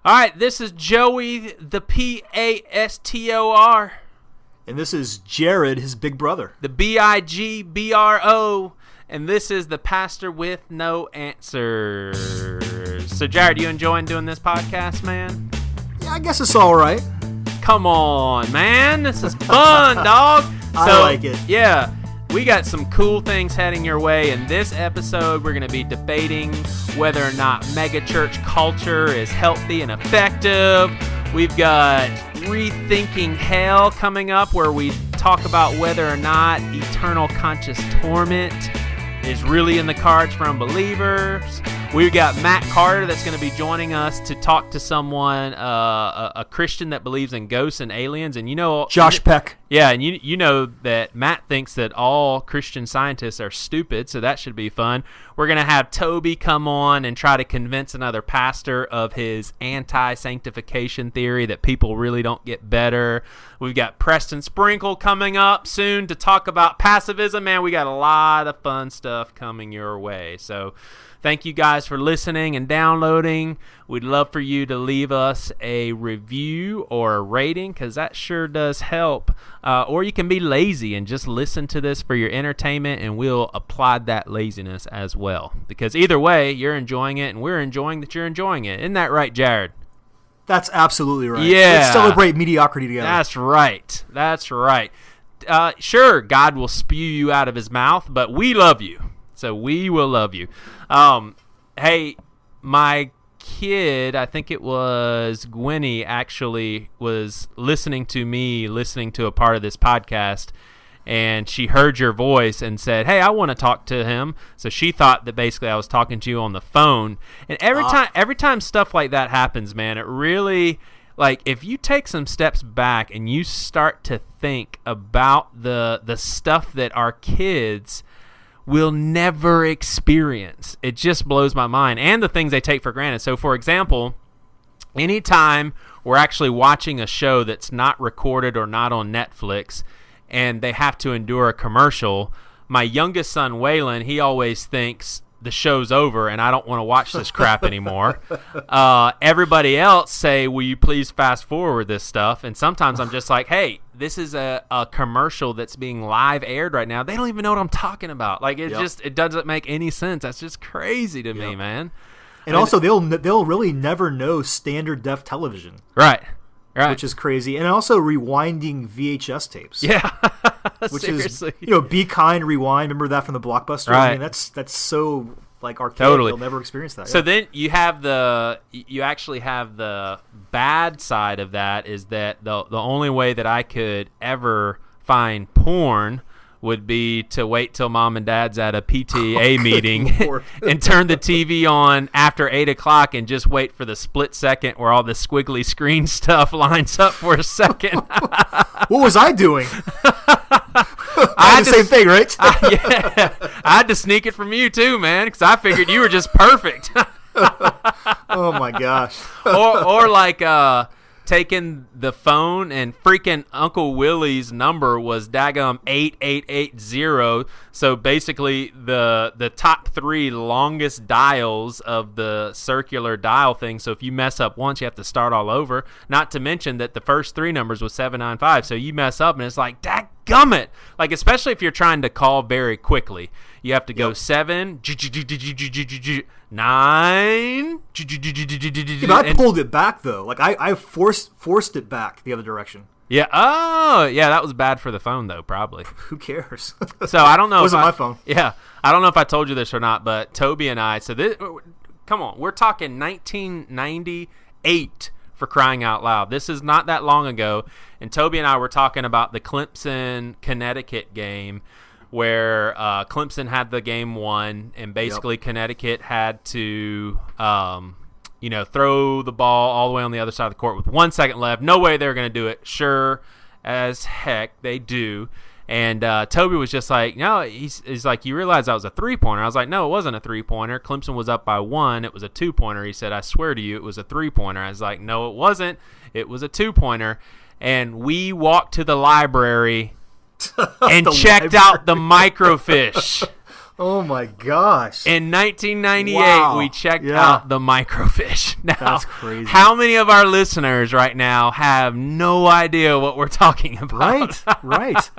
All right, this is Joey, the Pastor. And this is Jared, his big brother. The Bigbro. And this is the Pastor with No Answers. So, Jared, you enjoying doing this podcast, man? Yeah, I guess it's all right. Come on, man. This is fun, dog. I like it. Yeah. We got some cool things heading your way. In this episode, we're going to be debating whether or not megachurch culture is healthy and effective. We've got Rethinking Hell coming up, where we talk about whether or not eternal conscious torment is really in the cards for unbelievers. We've got Matt Carter that's going to be joining us to talk to someone, a Christian that believes in ghosts and aliens. And you know, Josh Peck. Yeah, and you know that Matt thinks that all Christian scientists are stupid, so that should be fun. We're going to have Toby come on and try to convince another pastor of his anti-sanctification theory that people really don't get better. We've got Preston Sprinkle coming up soon to talk about passivism. Man, we got a lot of fun stuff coming your way. So thank you guys for listening and downloading. We'd love for you to leave us a review or a rating, because that sure does help. Or you can be lazy and just listen to this for your entertainment, and we'll apply that laziness as well. Because either way, you're enjoying it, and we're enjoying that you're enjoying it. Isn't that right, Jared? That's absolutely right. Yeah. Let's celebrate mediocrity together. That's right. That's right. Sure, God will spew you out of his mouth, but we love you. So we will love you. Hey, my kid, I think it was Gwenny, actually was listening to a part of this podcast, and she heard your voice and said, hey, I want to talk to him. So she thought that basically I was talking to you on the phone. And every time stuff like that happens, man, it really, like, if you take some steps back and you start to think about the stuff that our kids will never experience, it just blows my mind, and the things they take for granted. So, for example, anytime we're actually watching a show that's not recorded or not on Netflix, and they have to endure a commercial, my youngest son, Waylon, he always thinks the show's over and I don't want to watch this crap anymore. Everybody else say, will you please fast forward this stuff? And sometimes I'm just like, hey, this is a commercial that's being live aired right now. They don't even know what I'm talking about. Like, it doesn't make any sense. That's just crazy to me, man. And also, they'll really never know standard def television. Right. Which is crazy. And also rewinding VHS tapes. Yeah. Which seriously. is, Be Kind, Rewind. Remember that from the Blockbuster? Right. I mean, that's so, like, archaic. Totally. They'll never experience that. So then you actually have the bad side of that, is that the only way that I could ever find porn would be to wait till mom and dad's at a PTA meeting and turn the TV on after 8 o'clock and just wait for the split second where all the squiggly screen stuff lines up for a second. What was I doing? I had the same thing, right? I had to sneak it from you too, man, because I figured you were just perfect. Oh my gosh. or like taking the phone, and freaking Uncle Willie's number was daggum 8880. So basically the top 3 longest dials of the circular dial thing. So if you mess up once, you have to start all over. Not to mention that the first 3 numbers was 795. So you mess up and it's like, dadgummit. Like, especially if you're trying to call very quickly. You have to go 7, 9. I pulled it back though. Like I forced it back the other direction. Yeah. Oh, yeah. That was bad for the phone though. Probably. Who cares? So I don't know. It wasn't my phone. Yeah. I don't know if I told you this or not, but Toby and I. So this. Come on, we're talking 1998 for crying out loud. This is not that long ago, and Toby and I were talking about the Clemson Connecticut game, where Clemson had the game won, and basically Connecticut had to, throw the ball all the way on the other side of the court with 1 second left. No way they were going to do it. Sure as heck they do. And Toby was just like, no, he's like, you realize that was a three-pointer. I was like, no, it wasn't a three-pointer. Clemson was up by 1. It was a two-pointer. He said, I swear to you, it was a three-pointer. I was like, no, it wasn't. It was a two-pointer. And we walked to the library and checked out the microfiche. Oh my gosh. In 1998, Wow. we checked out the microfiche. Now, that's crazy. How many of our listeners right now have no idea what we're talking about? Right.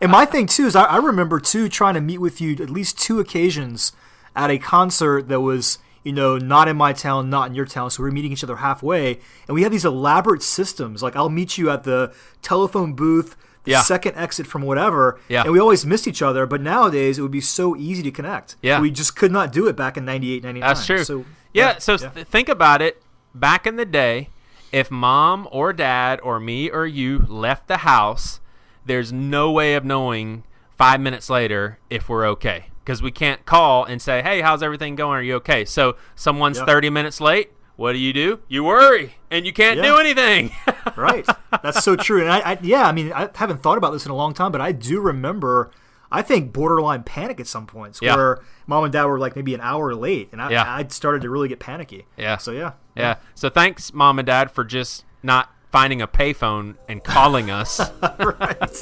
And my thing, too, is I remember, too, trying to meet with you at least 2 occasions at a concert that was, not in my town, not in your town. So we were meeting each other halfway. And we had these elaborate systems. Like, I'll meet you at the telephone booth, the second exit from whatever, and we always missed each other. But nowadays, it would be so easy to connect. Yeah. We just could not do it back in 98, 99. That's true. So, think about it. Back in the day, if mom or dad or me or you left the house, there's no way of knowing 5 minutes later if we're okay. Because we can't call and say, hey, how's everything going? Are you okay? So someone's 30 minutes late. What do? You worry, and you can't do anything. Right. That's so true. And I haven't thought about this in a long time, but I do remember, I think, borderline panic at some points where mom and dad were like maybe an hour late, and I started to really get panicky. Yeah. So, Yeah. So thanks, mom and dad, for just not finding a payphone and calling us. Right.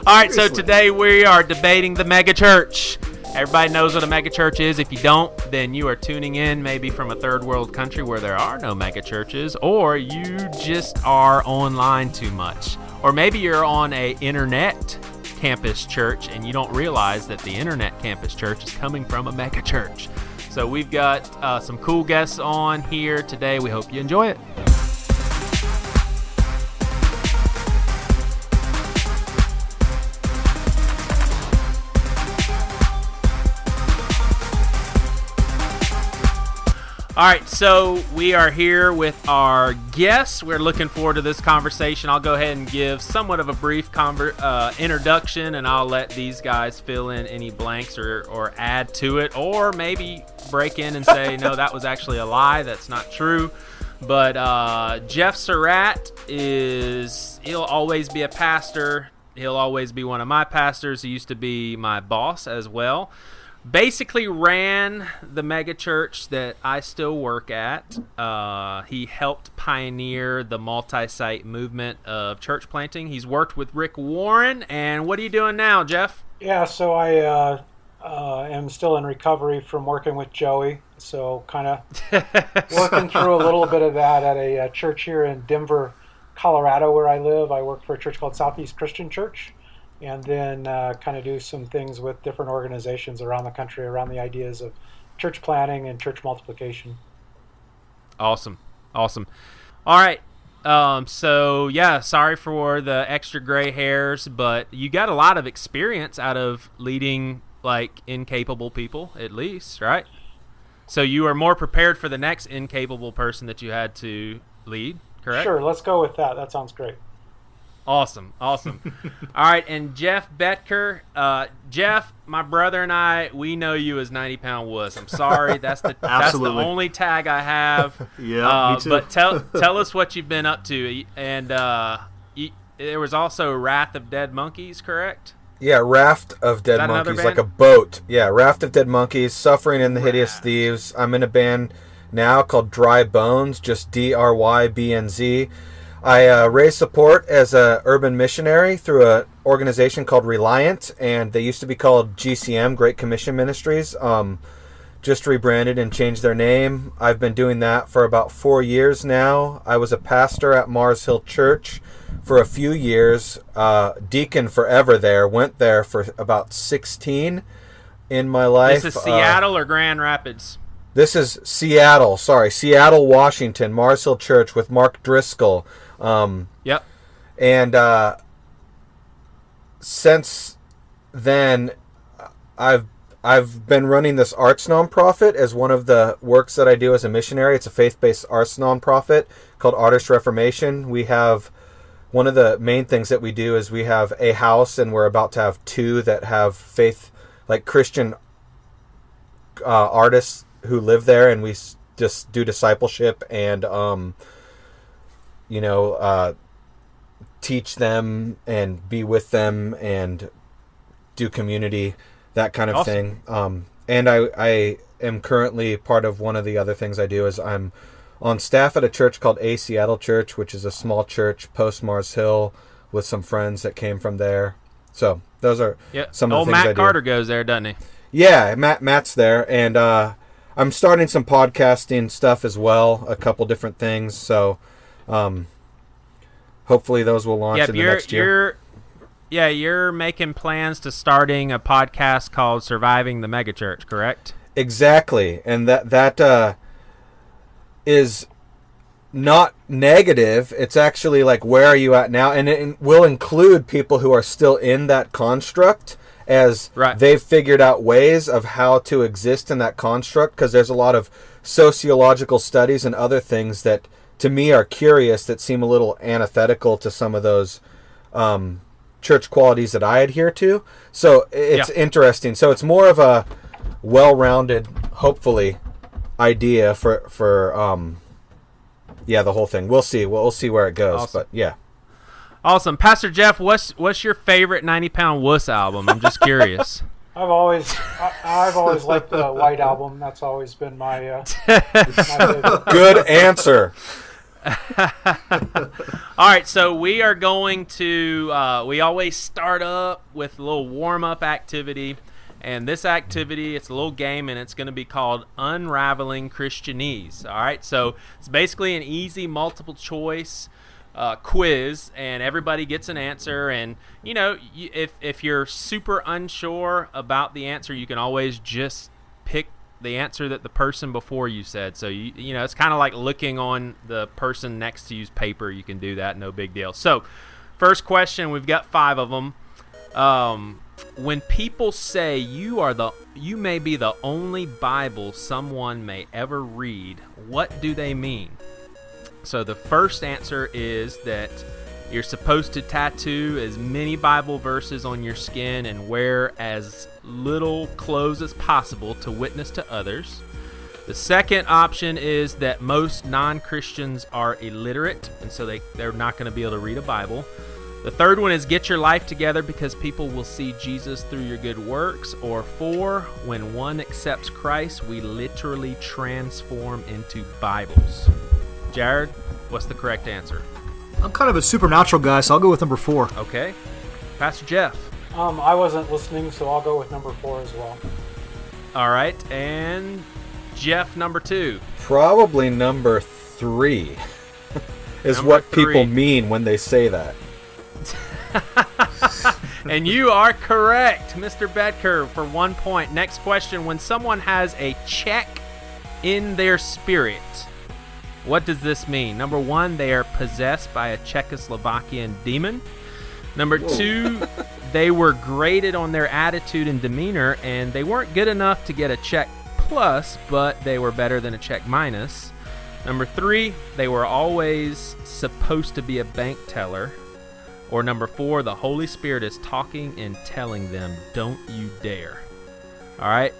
All right, so today we are debating the megachurch. Everybody knows what a megachurch is. If you don't, then you are tuning in maybe from a third world country where there are no megachurches, or you just are online too much. Or maybe you're on a internet campus church and you don't realize that the internet campus church is coming from a megachurch. So we've got some cool guests on here today. We hope you enjoy it. All right, so we are here with our guests. We're looking forward to this conversation. I'll go ahead and give somewhat of a brief introduction, and I'll let these guys fill in any blanks or add to it, or maybe break in and say, no, that was actually a lie. That's not true. But Geoff Surratt he'll always be a pastor. He'll always be one of my pastors. He used to be my boss as well. Basically ran the mega church that I still work at. He helped pioneer the multi-site movement of church planting. He's worked with Rick Warren. And what are you doing now, Geoff? Yeah, so I am still in recovery from working with Joey. So kind of working through a little bit of that at a church here in Denver, Colorado, where I live. I work for a church called Southeast Christian Church. And then kind of do some things with different organizations around the country around the ideas of church planting and church multiplication. Awesome. All right. Sorry for the extra gray hairs, but you got a lot of experience out of leading like incapable people, at least, right? So you are more prepared for the next incapable person that you had to lead, correct? Sure, let's go with that. That sounds great. Awesome. All right, and Geoff Betker. Geoff, my brother and I, we know you as 90-pound wuss. I'm sorry, that's the only tag I have. Yeah, me too. But tell us what you've been up to. And there was also Wrath of Dead Monkeys, correct? Yeah, Raft of Dead Monkeys, like a boat. Yeah, Raft of Dead Monkeys, Suffering and the Hideous Thieves. I'm in a band now called Dry Bones, just DRYBNZ. I raise support as a urban missionary through an organization called Reliant, and they used to be called GCM, Great Commission Ministries. Just rebranded and changed their name. I've been doing that for about 4 years now. I was a pastor at Mars Hill Church for a few years, deacon forever there, went there for about 16 in my life. This is Seattle or Grand Rapids? This is Seattle, Washington, Mars Hill Church with Mark Driscoll. Yep. And since then, I've been running this arts nonprofit as one of the works that I do as a missionary. It's a faith-based arts nonprofit called Artist Reformation. We have one of the main things that we do is we have a house, and we're about to have 2 that have faith, like Christian artists who live there, and we just do discipleship and teach them and be with them and do community, that kind of thing. And I am currently part of one of the other things I do is I'm on staff at a church called A Seattle Church, which is a small church post Mars Hill with some friends that came from there. So those are some of the things I do. Matt Carter goes there, doesn't he? Yeah, Matt's there, and I'm starting some podcasting stuff as well, a couple different things. So hopefully those will launch in the next year. You're making plans to starting a podcast called Surviving the Megachurch, correct? Exactly, and that is not negative. It's actually like, where are you at now? And it will include people who are still in that construct, as they've figured out ways of how to exist in that construct, because there's a lot of sociological studies and other things that, to me, are curious, that seem a little antithetical to some of those church qualities that I adhere to. So it's interesting. So it's more of a well-rounded, hopefully, idea for the whole thing. We'll see. We'll see where it goes. Awesome. But yeah. Awesome. Pastor Geoff, what's your favorite 90-Pound Wuss album? I'm just curious. I've always liked the White Album. That's always been my favorite. Good answer. All right, so we are going to we always start up with a little warm-up activity. And this activity, it's a little game, and it's going to be called Unraveling Christianese. All right, so it's basically an easy multiple choice quiz, and everybody gets an answer. And if you're super unsure about the answer, you can always just pick the answer that the person before you said. So it's kind of like looking on the person next to you's paper. You can do that, no big deal. So first question, we've got 5 of them. When people say you may be the only Bible someone may ever read, what do they mean? So the first answer is that you're supposed to tattoo as many Bible verses on your skin and wear as little clothes as possible to witness to others. The second option is that most non-Christians are illiterate, and so they're not going to be able to read a Bible. The third one is get your life together because people will see Jesus through your good works. Or 4, when one accepts Christ, we literally transform into Bibles. Jared, what's the correct answer? I'm kind of a supernatural guy, so I'll go with number 4. Okay. Pastor Geoff? I wasn't listening, so I'll go with number 4 as well. All right. And Geoff, number 2? Probably number 3 is number what 3. People mean when they say that. And you are correct, Mr. Betker, for 1 point. Next question. When someone has a check in their spirit, what does this mean? Number 1, they are possessed by a Czechoslovakian demon. Number 2, they were graded on their attitude and demeanor, and they weren't good enough to get a check plus, but they were better than a check minus. Number 3, they were always supposed to be a bank teller. Or number 4, the Holy Spirit is talking and telling them, don't you dare. All right,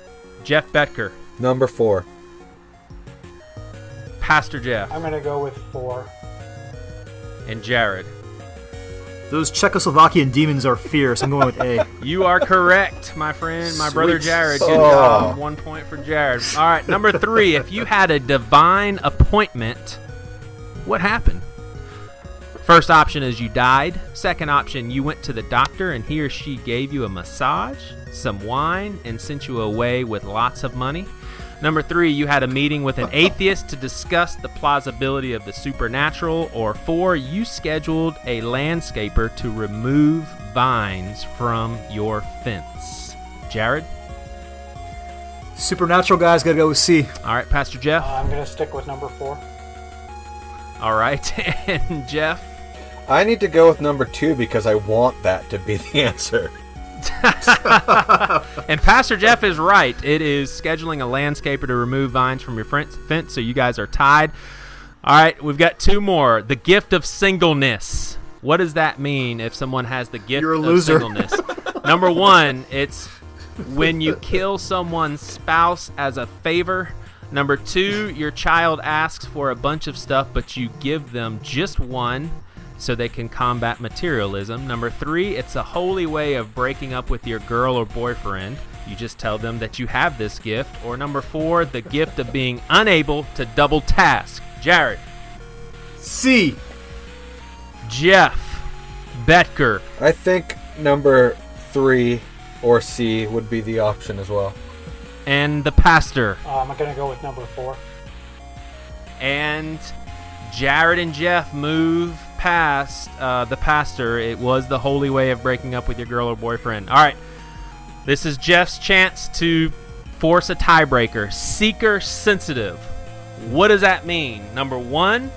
Geoff Betker. Number 4. Pastor Geoff. I'm going to go with 4. And Jared. Those Czechoslovakian demons are fierce. I'm going with A. You are correct, my friend, my Sweet. Brother Jared. Good job. 1 point for Jared. All right, number 3. If you had a divine appointment, what happened? First option is you died. Second option, you went to the doctor and he or she gave you a massage, some wine, and sent you away with lots of money. Number 3, you had a meeting with an atheist to discuss the plausibility of the supernatural. Or 4, you scheduled a landscaper to remove vines from your fence. Jared? Supernatural guys, gotta go with C. All right, Pastor Geoff? I'm going to stick with number 4. All right, and Geoff? I need to go with number 2 because I want that to be the answer. And Pastor Geoff is right. It is scheduling a landscaper to remove vines from your fence, so you guys are tied. All right, we've got 2 more. The gift of singleness. What does that mean if someone has the gift of singleness? Number 1, it's when you kill someone's spouse as a favor. Number 2, your child asks for a bunch of stuff, but you give them just one so they can combat materialism. Number 3, it's a holy way of breaking up with your girl or boyfriend. You just tell them that you have this gift. Or number 4, the gift of being unable to double task. Jared. C. Geoff Betker. I think number 3 or C would be the option as well. And the pastor. I'm going to go with number 4. And Jared and Geoff move past the pastor. It was the holy way of breaking up with your girl or boyfriend. All right. This is Geoff's chance to force a tiebreaker. Seeker sensitive. What does that mean? Number 1,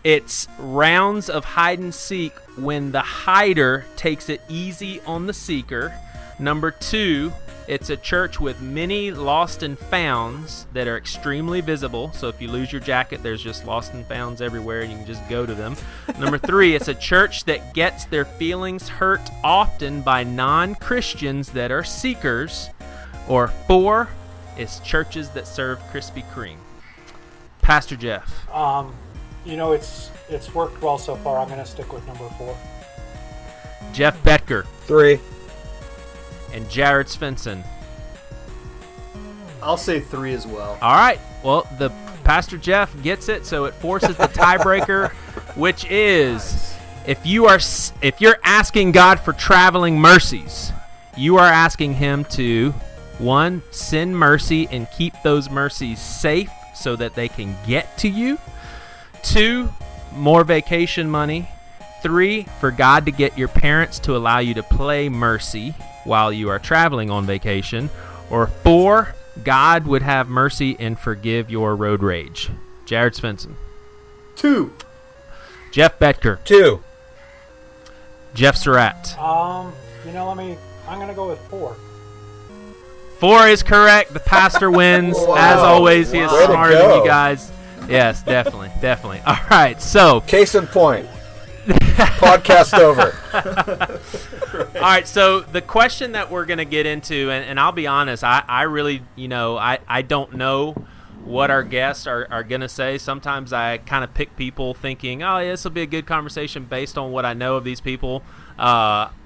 it's rounds of hide and seek when the hider takes it easy on the seeker. Number 2, it's a church with many lost and founds that are extremely visible. So if you lose your jacket, there's just lost and founds everywhere and you can just go to them. Number 3, it's a church that gets their feelings hurt often by non-Christians that are seekers. Or 4, it's churches that serve Krispy Kreme. Pastor Geoff. It's worked well so far. I'm going to stick with number 4. Geoff Betker. 3. And Jared Svensson. I'll say 3 as well. All right. Well, the Pastor Geoff gets it, so it forces the tiebreaker, which is if you're asking God for traveling mercies, you are asking him to 1, send mercy and keep those mercies safe so that they can get to you. 2, more vacation money. 3, for God to get your parents to allow you to play mercy while you are traveling on vacation. Or 4, God would have mercy and forgive your road rage. Jared Svensson. 2. Geoff Betker. 2. Geoff Surratt. I'm going to go with 4. 4 is correct. The pastor wins. Wow. As always, he is Way to smarter than go. you guys. Yes, definitely. All right, so. Case in point. Podcast over. All right, so the question that we're going to get into, and I'll be honest, I really, I don't know what our guests are going to say. Sometimes I kind of pick people thinking, oh, yeah, this will be a good conversation based on what I know of these people.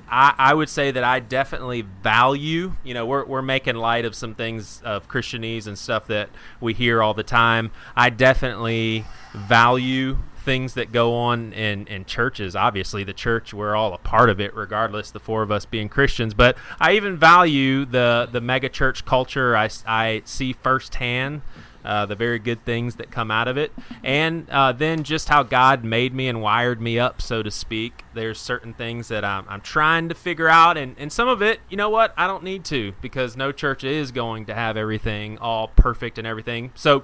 I would say that I definitely value, we're making light of some things of Christianese and stuff that we hear all the time. I definitely value things that go on in churches. Obviously, the church, we're all a part of it, regardless, the 4 of us being Christians. But I even value the mega church culture. I see firsthand the very good things that come out of it. And then just how God made me and wired me up, so to speak. There's certain things that I'm trying to figure out. And some of it, you know what, I don't need to, because no church is going to have everything all perfect and everything. So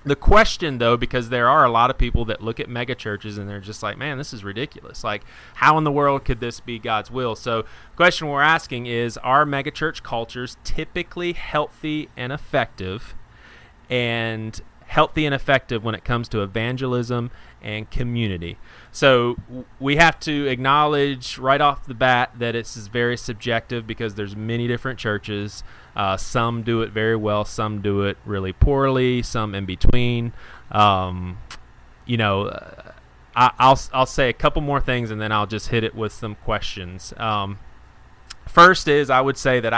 the question, though, because there are a lot of people that look at mega churches and they're just like, man, this is ridiculous. Like, how in the world could this be God's will? So the question we're asking is, are mega church cultures typically healthy and effective? And healthy and effective when it comes to evangelism and community. So we have to acknowledge right off the bat that it's very subjective, because there's many different churches. Some do it very well, some do it really poorly, some in between. I'll say a couple more things and then I'll just hit it with some questions. First is, I would say that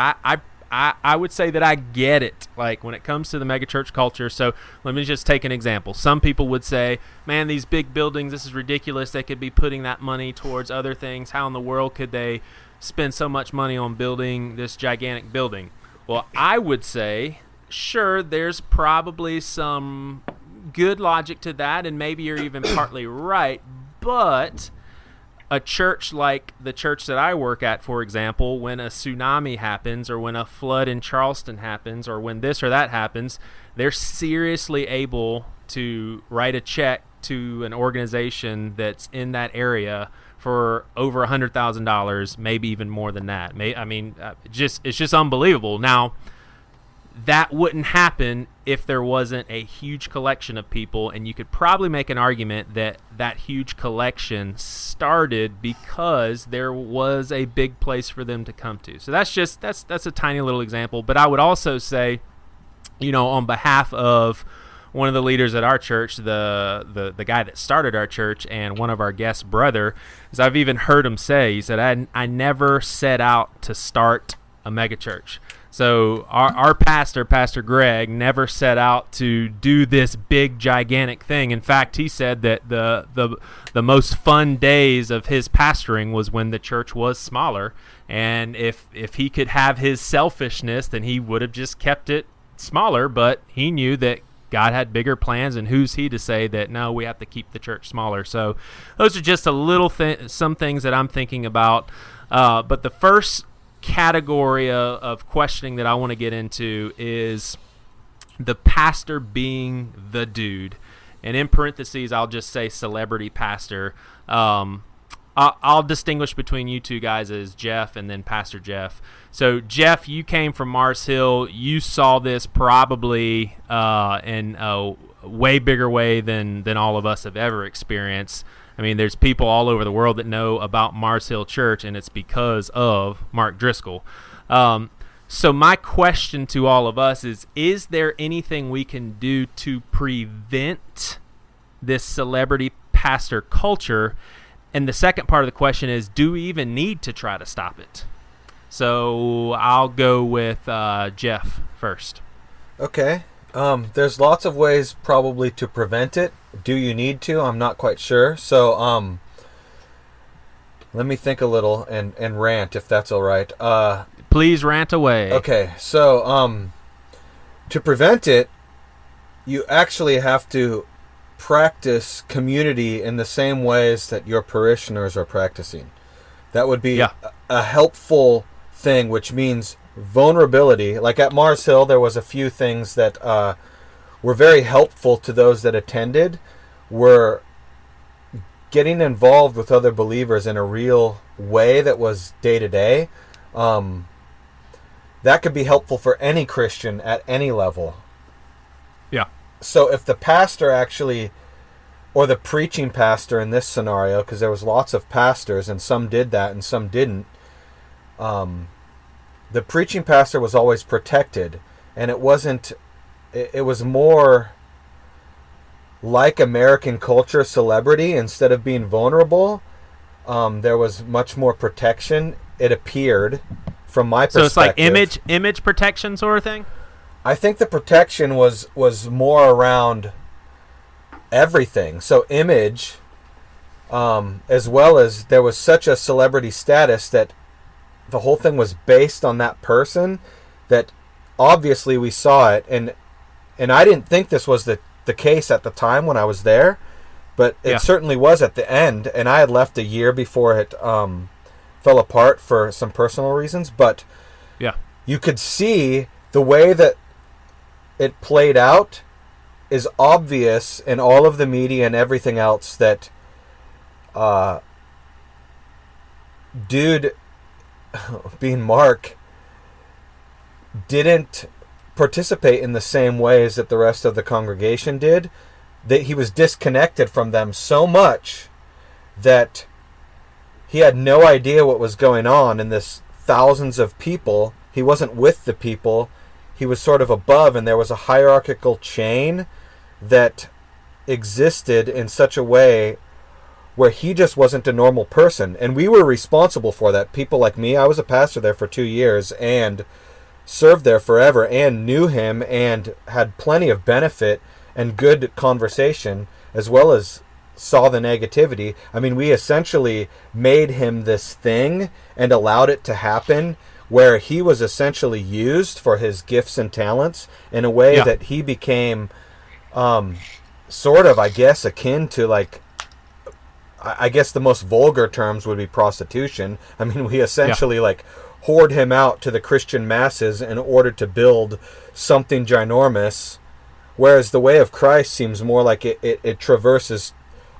I would say that I get it, like when it comes to the megachurch culture. So let me just take an example. Some people would say, man, these big buildings, this is ridiculous. They could be putting that money towards other things. How in the world could they spend so much money on building this gigantic building? Well, I would say, sure, there's probably some good logic to that, and maybe you're even partly right, but a church like the church that I work at, for example, when a tsunami happens or when a flood in Charleston happens or when this or that happens, they're seriously able to write a check to an organization that's in that area for over $100,000, maybe even more than that. It's just unbelievable. Now, that wouldn't happen if there wasn't a huge collection of people, and you could probably make an argument that that huge collection started because there was a big place for them to come to. So that's a tiny little example. But I would also say, on behalf of one of the leaders at our church, the guy that started our church and one of our guests' brother, is I've even heard him say, he said, I never set out to start a megachurch. So our pastor, Pastor Greg, never set out to do this big, gigantic thing. In fact, he said that the most fun days of his pastoring was when the church was smaller. And if he could have his selfishness, then he would have just kept it smaller. But he knew that God had bigger plans, and who's he to say that, no, we have to keep the church smaller. So those are just some things that I'm thinking about. But the first category of questioning that I want to get into is the pastor being the dude. And in parentheses, I'll just say celebrity pastor. I'll distinguish between you two guys as Geoff and then Pastor Geoff. So, Geoff, you came from Mars Hill. You saw this probably in a way bigger way than all of us have ever experienced. I mean, there's people all over the world that know about Mars Hill Church, and it's because of Mark Driscoll. So my question to all of us is there anything we can do to prevent this celebrity pastor culture? And the second part of the question is, do we even need to try to stop it? So I'll go with Geoff first. Okay. There's lots of ways probably to prevent it. Do you need to? I'm not quite sure. So let me think a little and rant, if that's all right. Please rant away. Okay. So to prevent it, you actually have to practice community in the same ways that your parishioners are practicing. That would be a helpful thing, which means vulnerability. Like at Mars Hill, there was a few things that were very helpful to those that attended, were getting involved with other believers in a real way that was day to day. That could be helpful for any Christian at any level. Yeah. So if the pastor actually, or the preaching pastor in this scenario, because there was lots of pastors and some did that and some didn't, the preaching pastor was always protected, and it was more like American culture celebrity. Instead of being vulnerable, there was much more protection, it appeared, from my perspective. So it's like image protection sort of thing? I think the protection was more around everything. So image, as well as there was such a celebrity status that the whole thing was based on that person, that obviously we saw it. And I didn't think this was the case at the time when I was there, but it certainly was at the end. And I had left a year before it fell apart for some personal reasons. But you could see the way that it played out is obvious in all of the media and everything else, that dude, being Mark, didn't participate in the same ways that the rest of the congregation did. That he was disconnected from them so much that he had no idea what was going on in this thousands of people. He wasn't with the people. He was sort of above, and there was a hierarchical chain that existed in such a way where he just wasn't a normal person. And we were responsible for that. People like me, I was a pastor there for 2 years and served there forever and knew him and had plenty of benefit and good conversation, as well as saw the negativity. I mean, we essentially made him this thing and allowed it to happen, where he was essentially used for his gifts and talents in a way that he became sort of, I guess, akin to, like, I guess the most vulgar terms would be prostitution. I mean, we essentially like hoard him out to the Christian masses in order to build something ginormous, whereas the way of Christ seems more like it traverses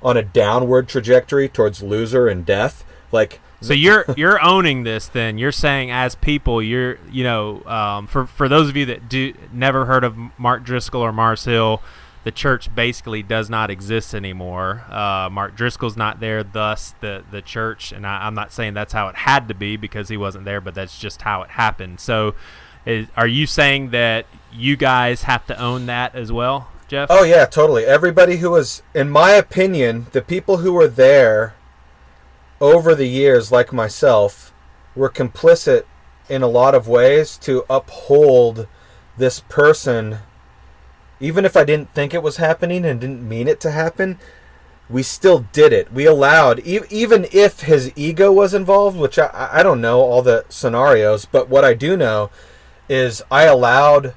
on a downward trajectory towards loser and death. Like, so you're owning this. Then you're saying, as people, for those of you that never heard of Mark Driscoll or Mars Hill, the church basically does not exist anymore. Mark Driscoll's not there, thus the church, and I'm not saying that's how it had to be because he wasn't there, but that's just how it happened. So are you saying that you guys have to own that as well, Geoff? Oh, yeah, totally. Everybody who was, in my opinion, the people who were there over the years, like myself, were complicit in a lot of ways to uphold this person. Even if I didn't think it was happening and didn't mean it to happen, we still did it. We allowed, even if his ego was involved, which I don't know all the scenarios, but what I do know is I allowed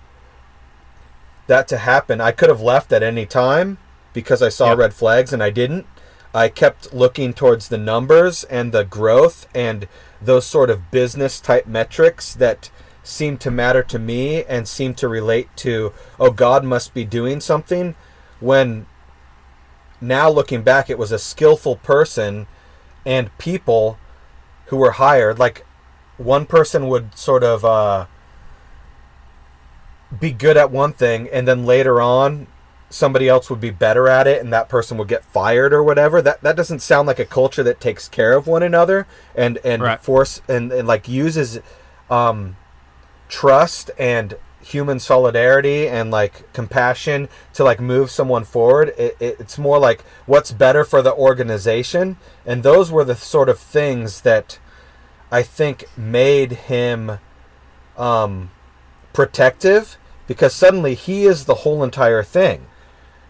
that to happen. I could have left at any time because I saw red flags, and I didn't. I kept looking towards the numbers and the growth and those sort of business type metrics that seem to matter to me and seem to relate to, oh, God must be doing something, when now looking back, it was a skillful person and people who were hired. Like, one person would sort of be good at one thing, and then later on somebody else would be better at it, and that person would get fired or whatever. That doesn't sound like a culture that takes care of one another and right. force and like uses trust and human solidarity and like compassion to like move someone forward. It's more like what's better for the organization, and those were the sort of things that I think made him protective, because suddenly he is the whole entire thing.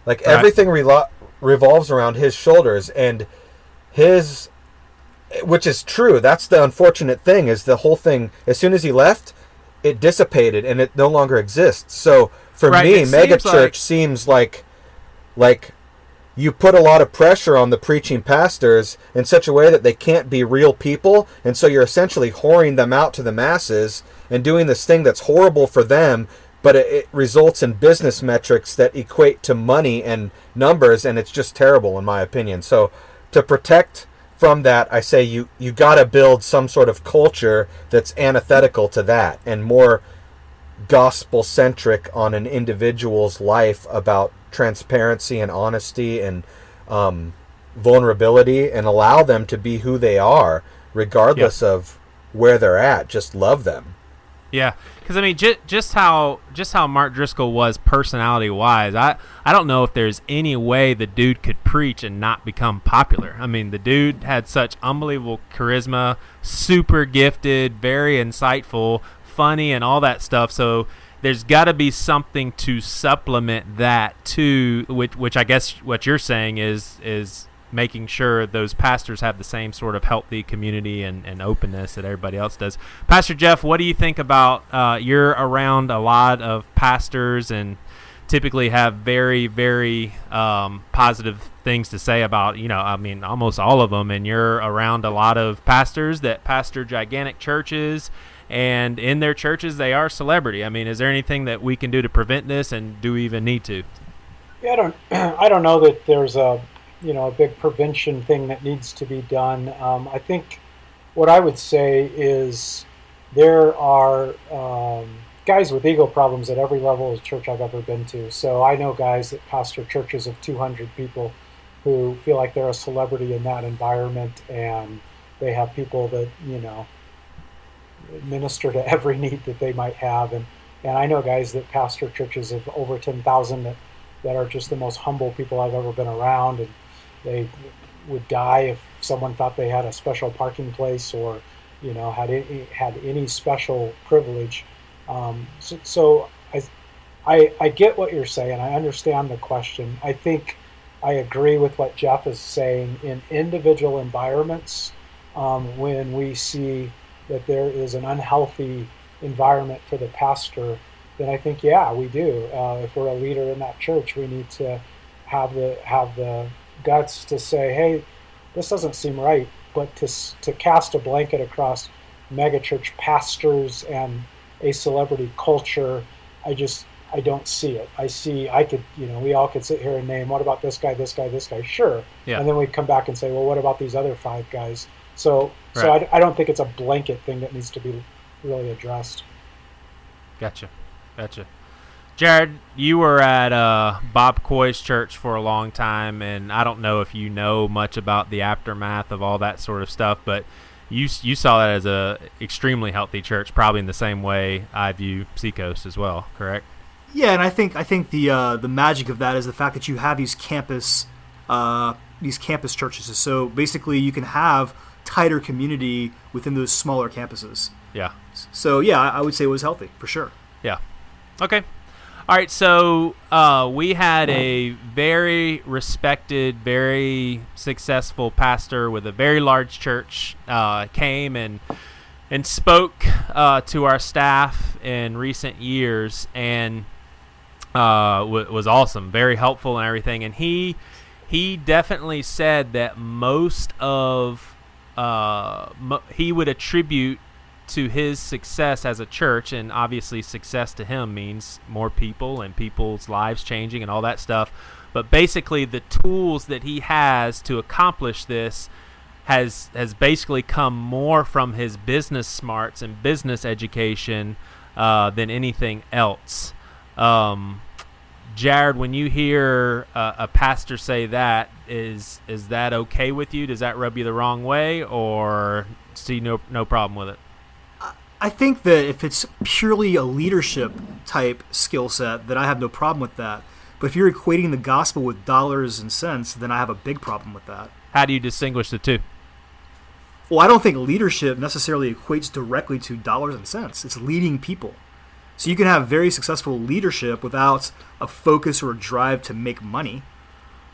Like, right. Everything revolves around his shoulders, and which is true. That's the unfortunate thing, is the whole thing, as soon as he left, it dissipated and it no longer exists. So for right, me, megachurch seems like you put a lot of pressure on the preaching pastors in such a way that they can't be real people, and so you're essentially whoring them out to the masses and doing this thing that's horrible for them, but it results in business metrics that equate to money and numbers, and it's just terrible in my opinion. So to protect from that, I say you got to build some sort of culture that's antithetical to that and more gospel-centric on an individual's life, about transparency and honesty and vulnerability, and allow them to be who they are regardless of where they're at. Just love them. Yeah, because I mean, just how Mark Driscoll was personality-wise, I don't know if there's any way the dude could preach and not become popular. I mean, the dude had such unbelievable charisma, super gifted, very insightful, funny, and all that stuff. So there's got to be something to supplement that too, which I guess what you're saying is making sure those pastors have the same sort of healthy community and openness that everybody else does. Pastor Geoff, what do you think about, you're around a lot of pastors and typically have very, very positive things to say about, I mean, almost all of them, and you're around a lot of pastors that pastor gigantic churches, and in their churches they are celebrity. I mean, is there anything that we can do to prevent this, and do we even need to? Yeah, I don't know that there's a big prevention thing that needs to be done. I think what I would say is there are guys with ego problems at every level of church I've ever been to. So I know guys that pastor churches of 200 people who feel like they're a celebrity in that environment, and they have people that, minister to every need that they might have. And I know guys that pastor churches of over 10,000 that are just the most humble people I've ever been around, and they would die if someone thought they had a special parking place or, had any special privilege. So I get what you're saying. I understand the question. I think I agree with what Geoff is saying. In individual environments, when we see that there is an unhealthy environment for the pastor, then I think, we do. If we're a leader in that church, we need to have the guts to say, hey, this doesn't seem right. But to cast a blanket across megachurch pastors and a celebrity culture, I don't see it. We all could sit here and name, what about this guy, this guy, this guy? Sure. Yeah. And then we come back and say, well, what about these other 5 guys? So I don't think it's a blanket thing that needs to be really addressed. Gotcha. Jared, you were at Bob Coy's church for a long time, and I don't know if you know much about the aftermath of all that sort of stuff, but you saw that as a extremely healthy church, probably in the same way I view Seacoast as well, correct? Yeah, and I think the magic of that is the fact that you have these campus churches. So basically, you can have tighter community within those smaller campuses. Yeah. So yeah, I would say it was healthy for sure. Yeah. Okay. All right. So we had a very respected, very successful pastor with a very large church came and spoke to our staff in recent years, and was awesome, very helpful and everything. And he definitely said that most of he would attribute to his success as a church, and obviously success to him means more people and people's lives changing and all that stuff. But basically the tools that he has to accomplish this has basically come more from his business smarts and business education than anything else. Jared, when you hear a pastor say that, is that okay with you? Does that rub you the wrong way, or see no problem with it? I think that if it's purely a leadership type skill set, then I have no problem with that. But if you're equating the gospel with dollars and cents, then I have a big problem with that. How do you distinguish the two? Well, I don't think leadership necessarily equates directly to dollars and cents. It's leading people. So you can have very successful leadership without a focus or a drive to make money.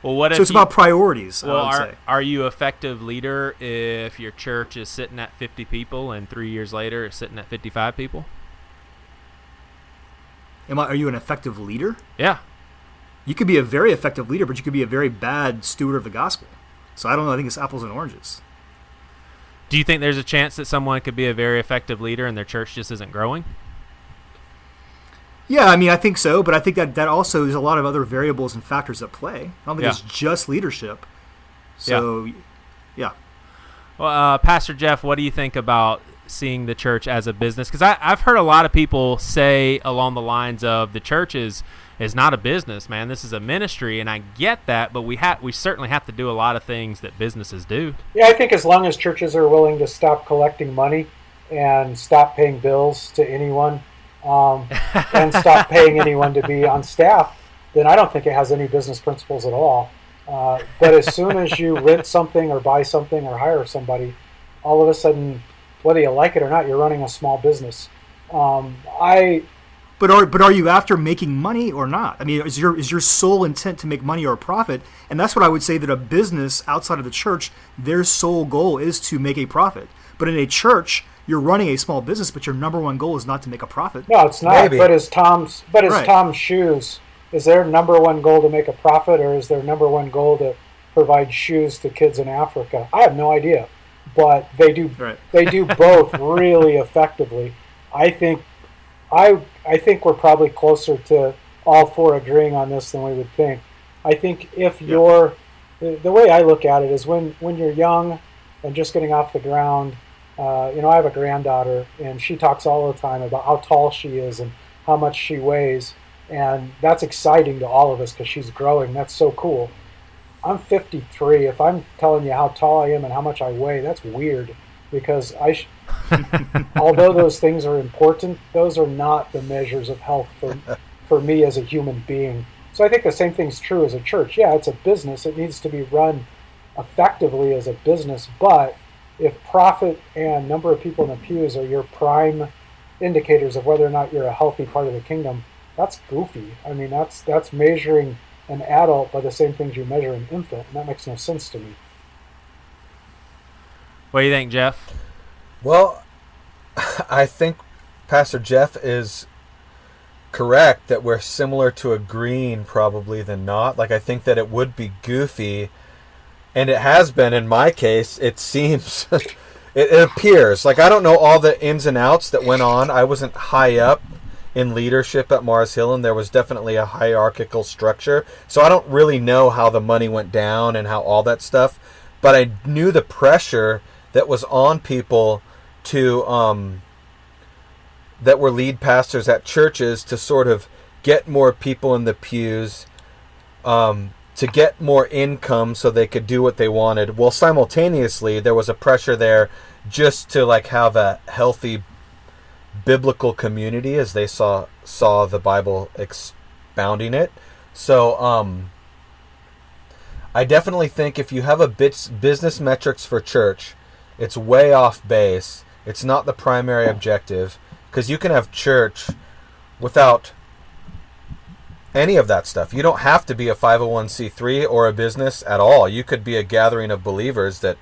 Well, what if so it's about priorities, well, I would say. Are you an effective leader if your church is sitting at 50 people and 3 years later it's sitting at 55 people? Are you an effective leader? Yeah. You could be a very effective leader, but you could be a very bad steward of the gospel. So I don't know. I think it's apples and oranges. Do you think there's a chance that someone could be a very effective leader and their church just isn't growing? Yeah, I mean, I think so, but I think that also there's a lot of other variables and factors at play. I don't think it's just leadership. So, yeah. Well, Pastor Geoff, what do you think about seeing the church as a business? Because I've heard a lot of people say along the lines of the church is not a business, man. This is a ministry, and I get that, but we certainly have to do a lot of things that businesses do. Yeah, I think as long as churches are willing to stop collecting money and stop paying bills to anyone, and stop paying anyone to be on staff, then I don't think it has any business principles at all. But as soon as you rent something or buy something or hire somebody, all of a sudden, whether you like it or not, you're running a small business. But are you after making money or not? I mean, is your sole intent to make money or a profit? And that's what I would say, that a business outside of the church, their sole goal is to make a profit. But in a church, you're running a small business, but your number one goal is not to make a profit. No, it's not. Maybe. But as Tom's shoes, is their number one goal to make a profit, or is their number one goal to provide shoes to kids in Africa? I have no idea, but they do. Right. They do both really effectively. I think we're probably closer to all four agreeing on this than we would think. I think if you're the way I look at it is when you're young and just getting off the ground. I have a granddaughter, and she talks all the time about how tall she is and how much she weighs, and that's exciting to all of us because she's growing. That's so cool. I'm 53. If I'm telling you how tall I am and how much I weigh, that's weird, because although those things are important, those are not the measures of health for me as a human being. So I think the same thing's true as a church. Yeah, it's a business. It needs to be run effectively as a business, but if profit and number of people in the pews are your prime indicators of whether or not you're a healthy part of the kingdom, that's goofy. I mean, that's measuring an adult by the same things you measure an infant, and that makes no sense to me. What do you think, Geoff? Well, I think Pastor Geoff is correct that we're similar to a green probably than not. Like, I think that it would be goofy. And it has been in my case. It seems, it appears. Like, I don't know all the ins and outs that went on. I wasn't high up in leadership at Mars Hill, and there was definitely a hierarchical structure. So I don't really know how the money went down and how all that stuff. But I knew the pressure that was on people to, that were lead pastors at churches to sort of get more people in the pews, to get more income so they could do what they wanted. Well, simultaneously, there was a pressure there just to like have a healthy biblical community as they saw the Bible expounding it. So I definitely think if you have a business metrics for church It's way off base. It's not the primary objective, because you can have church without any of that stuff. You don't have to be a 501c3 or a business at all. You could be a gathering of believers that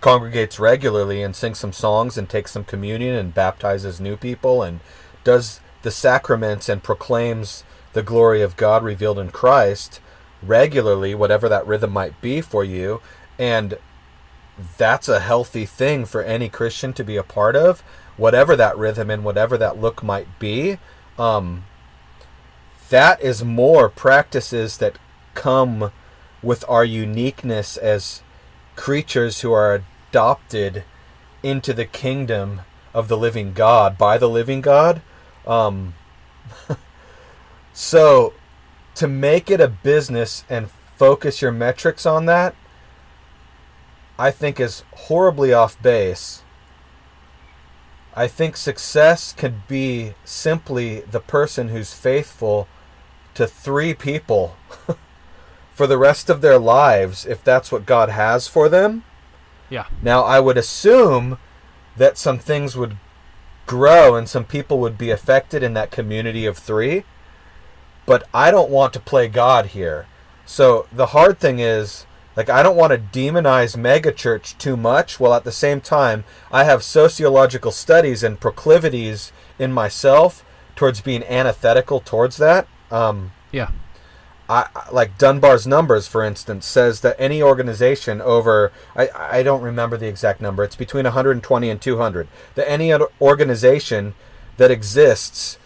congregates regularly and sings some songs and takes some communion and baptizes new people and does the sacraments and proclaims the glory of God revealed in Christ regularly, whatever that rhythm might be for you. And that's a healthy thing for any Christian to be a part of, whatever that rhythm and whatever that look might be. That is more practices that come with our uniqueness as creatures who are adopted into the kingdom of the living God by the living God. So to make it a business and focus your metrics on that, I think is horribly off base. I think success could be simply the person who's faithful to 3 people for the rest of their lives, if that's what God has for them. Yeah. Now, I would assume that some things would grow and some people would be affected in that community of 3, but I don't want to play God here. So the hard thing is, like, I don't want to demonize megachurch too much, while at the same time I have sociological studies and proclivities in myself towards being antithetical towards that. Yeah. I like Dunbar's numbers, for instance, says that any organization over, I don't remember the exact number, it's between 120 and 200, that any organization that exists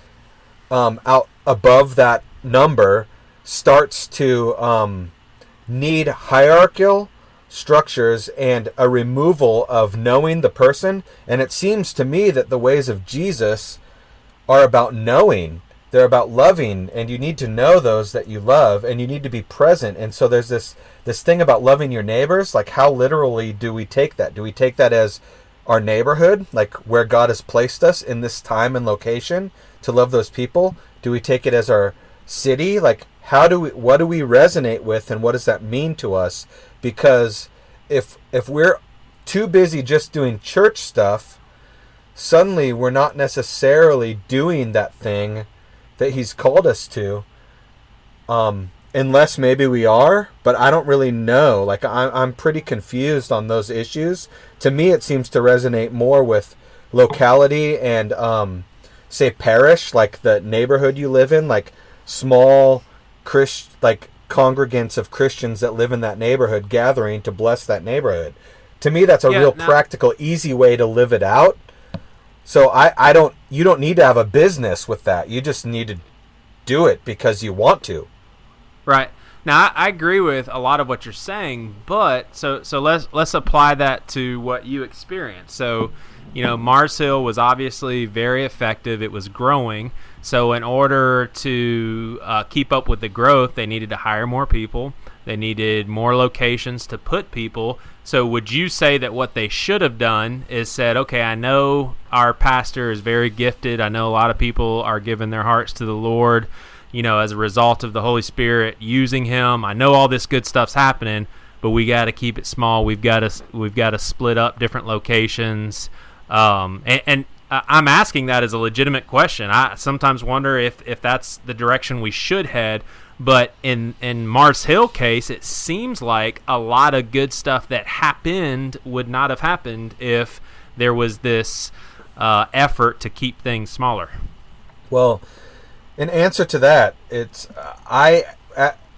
out above that number starts to need hierarchical structures and a removal of knowing the person. And it seems to me that the ways of Jesus are about knowing. They're about loving, and you need to know those that you love, and you need to be present. And so there's this thing about loving your neighbors. Like, how literally do we take that? Do we take that as our neighborhood, like where God has placed us in this time and location to love those people? Do we take it as our city? Like, what do we resonate with, and what does that mean to us? Because if we're too busy just doing church stuff, suddenly we're not necessarily doing that thing that he's called us to, unless maybe we are, but I don't really know. Like, I'm pretty confused on those issues. To me, it seems to resonate more with locality and, say, parish, like the neighborhood you live in, like small congregants of Christians that live in that neighborhood gathering to bless that neighborhood. To me, that's a real practical, easy way to live it out. So you don't need to have a business with that. You just need to do it because you want to. Right. Now, I agree with a lot of what you're saying, but so let's apply that to what you experienced. So, Mars Hill was obviously very effective. It was growing. So in order to keep up with the growth, they needed to hire more people. They needed more locations to put people. So would you say that what they should have done is said, okay, I know our pastor is very gifted. I know a lot of people are giving their hearts to the Lord, as a result of the Holy Spirit using him. I know all this good stuff's happening, but we got to keep it small. We've got to split up different locations. And I'm asking that as a legitimate question. I sometimes wonder if that's the direction we should head. But in Mars Hill case, it seems like a lot of good stuff that happened would not have happened if there was this effort to keep things smaller. Well, in answer to that, it's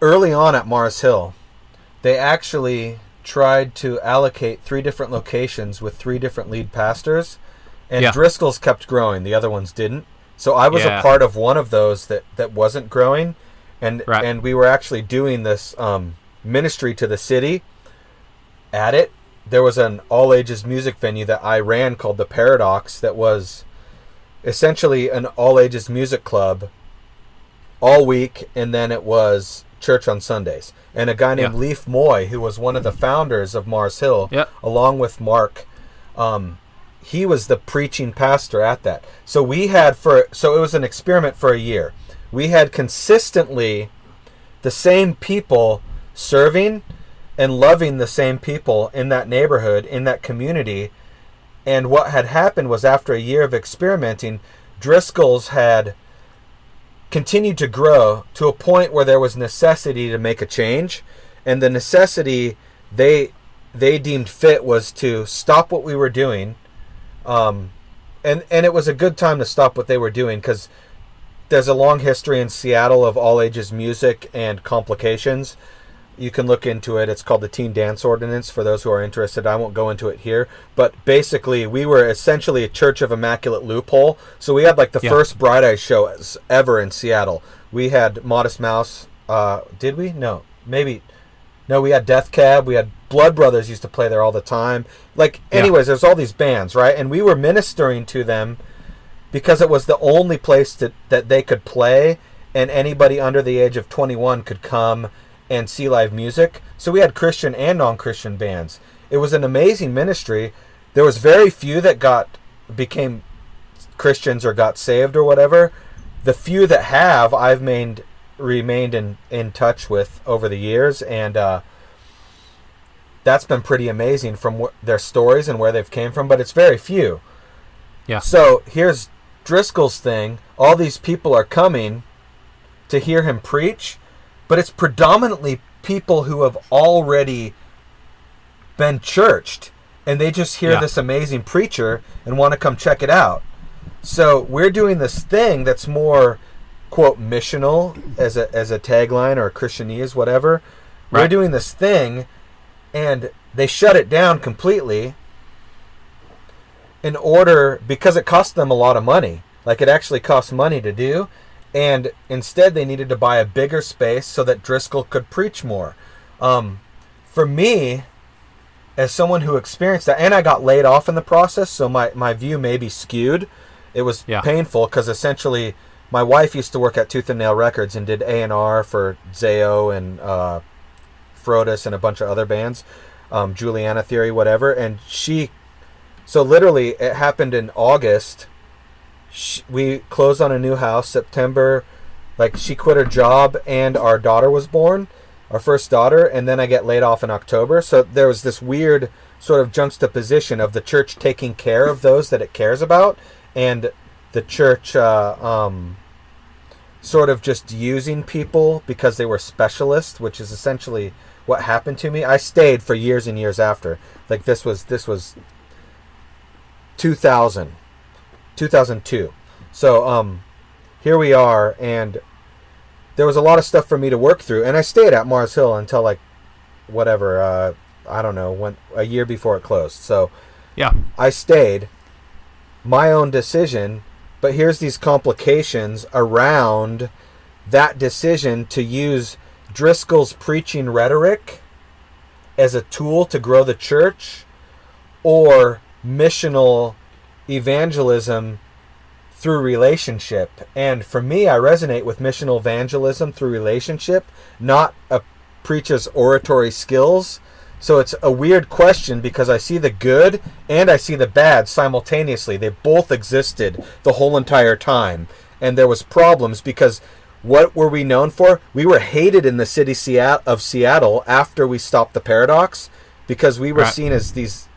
early on at Mars Hill, they actually tried to allocate 3 different locations with 3 different lead pastors, and Driscoll's kept growing. The other ones didn't. So I was a part of one of those that wasn't growing. And we were actually doing this ministry to the city. At it, there was an all-ages music venue that I ran called The Paradox that was essentially an all-ages music club all week, and then it was church on Sundays. And a guy named Leif Moy, who was one of the founders of Mars Hill, along with Mark, he was the preaching pastor at that. So it was an experiment for a year. We had consistently the same people serving, and loving the same people in that neighborhood, in that community. And what had happened was, after a year of experimenting, Driscoll's had continued to grow to a point where there was necessity to make a change. And the necessity they deemed fit was to stop what we were doing. And it was a good time to stop what they were doing, because there's a long history in Seattle of all ages music and complications. You can look into it. It's called the Teen Dance Ordinance for those who are interested. I won't go into it here. But basically, we were essentially a Church of Immaculate Loophole. So we had like the first Bright Eyes show ever in Seattle. We had Modest Mouse. Did we? No. Maybe. No, we had Death Cab. We had Blood Brothers used to play there all the time. Anyways, there's all these bands, right? And we were ministering to them because it was the only place that they could play, and anybody under the age of 21 could come and see live music. So we had Christian and non-Christian bands. It was an amazing ministry. There was very few that became Christians or got saved or whatever. The few that have, I've remained in touch with over the years, and that's been pretty amazing from their stories and where they've came from, but it's very few. Yeah. So here's Driscoll's thing. All these people are coming to hear him preach, but it's predominantly people who have already been churched, and they just hear this amazing preacher and want to come check it out. So we're doing this thing that's more, quote, missional as a tagline, or Christianese, whatever. Right. We're doing this thing, and they shut it down completely because it cost them a lot of money. Like, it actually costs money to do. And instead, they needed to buy a bigger space so that Driscoll could preach more. For me, as someone who experienced that, and I got laid off in the process, so my view may be skewed. It was painful because essentially my wife used to work at Tooth and Nail Records and did A&R for Zayo and Frodis and a bunch of other bands, Juliana Theory, whatever. And so literally it happened in August. We closed on a new house September. Like, she quit her job and our daughter was born, our first daughter, and then I get laid off in October. So there was this weird sort of juxtaposition of the church taking care of those that it cares about, and the church sort of just using people because they were specialists, which is essentially what happened to me. I stayed for years and years after. Like, this was 2002. So here we are, and there was a lot of stuff for me to work through, and I stayed at Mars Hill until I don't know, a year before it closed. So I stayed, my own decision, but here's these complications around that decision to use Driscoll's preaching rhetoric as a tool to grow the church, or missional evangelism through relationship. And for me, I resonate with missional evangelism through relationship, not a preacher's oratory skills. So it's a weird question because I see the good and I see the bad simultaneously. They both existed the whole entire time. And there was problems because what were we known for? We were hated in the city of Seattle after we stopped the Paradox, because we were seen as these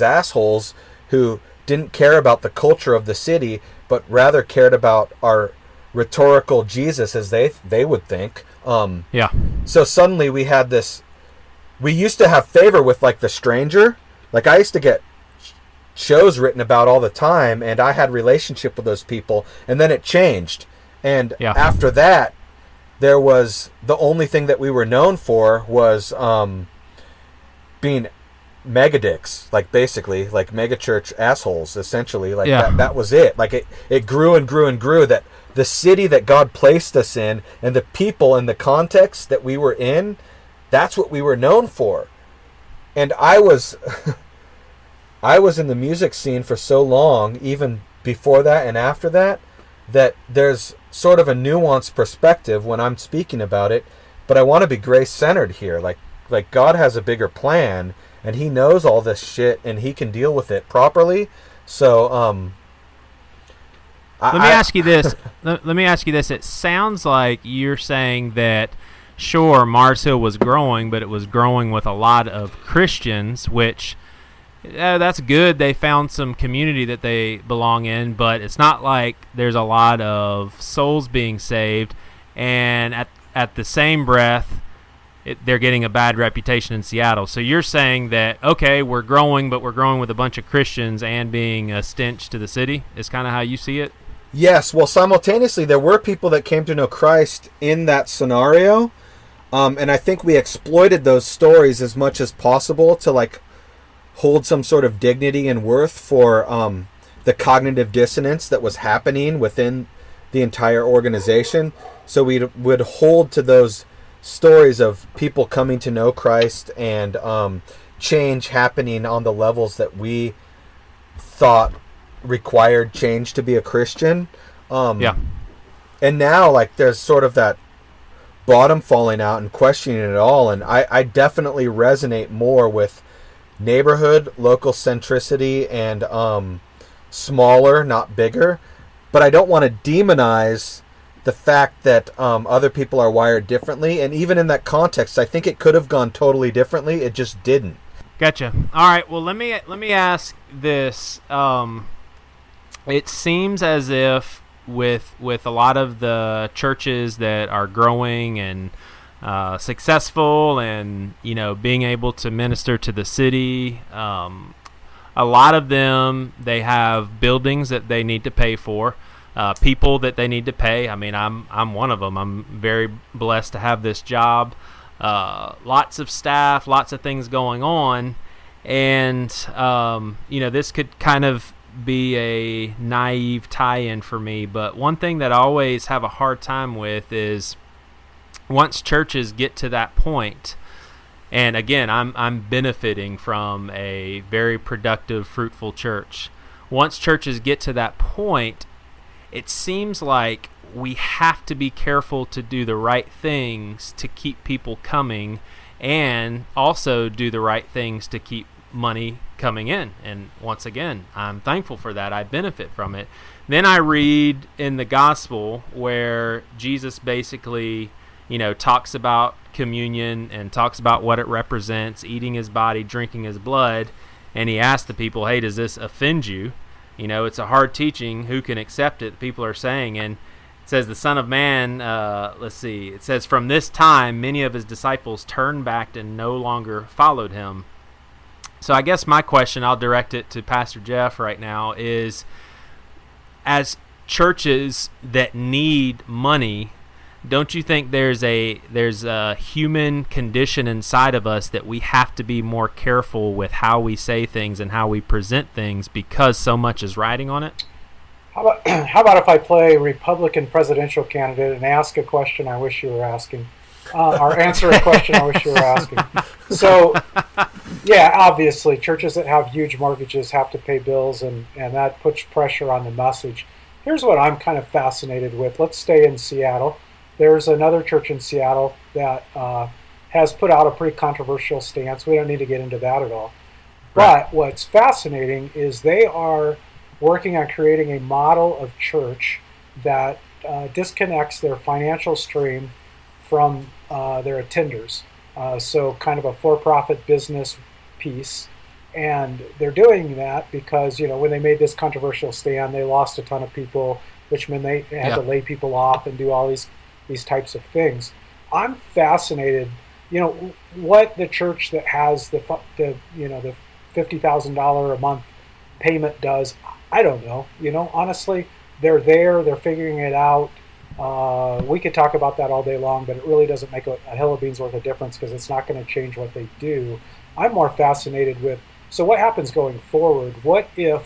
assholes who didn't care about the culture of the city, but rather cared about our rhetorical Jesus, as they would think. So suddenly we had this. We used to have favor with, like, The Stranger. Like, I used to get shows written about all the time, and I had relationship with those people, and then it changed. And after that, there was the only thing that we were known for was being megadicks, like, basically, like, megachurch assholes, essentially. Like, that was it. Like, it grew and grew and grew, that the city that God placed us in and the people and the context that we were in, that's what we were known for. And I was in the music scene for so long, even before that and after that, that there's sort of a nuanced perspective when I'm speaking about it, but I want to be grace-centered here. Like God has a bigger plan, and he knows all this shit, and he can deal with it properly. So, let me ask you this. Let me ask you this. It sounds like you're saying that sure, Mars Hill was growing, but it was growing with a lot of Christians, which that's good. They found some community that they belong in, but it's not like there's a lot of souls being saved. And at the same breath, they're getting a bad reputation in Seattle. So you're saying that, okay, we're growing, but we're growing with a bunch of Christians and being a stench to the city is kind of how you see it? Yes. Well, simultaneously, there were people that came to know Christ in that scenario. And I think we exploited those stories as much as possible to like hold some sort of dignity and worth for the cognitive dissonance that was happening within the entire organization. So we would hold to those stories of people coming to know Christ and change happening on the levels that we thought required change to be a Christian. Yeah. And now, like, there's sort of that bottom falling out and questioning it all. And I definitely resonate more with neighborhood, local centricity, and smaller, not bigger. But I don't want to demonize the fact that other people are wired differently. And even in that context, I think it could have gone totally differently. It just didn't. Gotcha. All right. Well, let me ask this. It seems as if with a lot of the churches that are growing and successful, and being able to minister to the city, a lot of them, they have buildings that they need to pay for. People that they need to pay. I mean, I'm one of them. I'm very blessed to have this job. Lots of staff, lots of things going on, and this could kind of be a naive tie-in for me. But one thing that I always have a hard time with is once churches get to that point. And again, I'm benefiting from a very productive, fruitful church. Once churches get to that point, it seems like we have to be careful to do the right things to keep people coming, and also do the right things to keep money coming in. And once again, I'm thankful for that. I benefit from it. Then I read in the gospel where Jesus basically, talks about communion and talks about what it represents, eating his body, drinking his blood, and he asks the people, hey, does this offend you? It's a hard teaching. Who can accept it? People are saying. And it says the Son of Man, it says, from this time, many of his disciples turned back and no longer followed him. So I guess my question, I'll direct it to Pastor Geoff right now, is as churches that need money, don't you think there's a human condition inside of us that we have to be more careful with how we say things and how we present things because so much is riding on it? How about if I play Republican presidential candidate and ask a question I wish you were asking, or answer a question I wish you were asking? So, yeah, obviously, churches that have huge mortgages have to pay bills, and that puts pressure on the message. Here's what I'm kind of fascinated with. Let's stay in Seattle. There's another church in Seattle that has put out a pretty controversial stance. We don't need to get into that at all. Right. But what's fascinating is they are working on creating a model of church that disconnects their financial stream from their attenders. So kind of a for-profit business piece. And they're doing that because, when they made this controversial stand, they lost a ton of people, which meant they had to lay people off and do all these types of things. I'm fascinated, what the church that has the $50,000 a month payment does. I don't know. Honestly, they're figuring it out. We could talk about that all day long, but it really doesn't make a hill of beans worth of difference because it's not going to change what they do. I'm more fascinated with, so what happens going forward? What if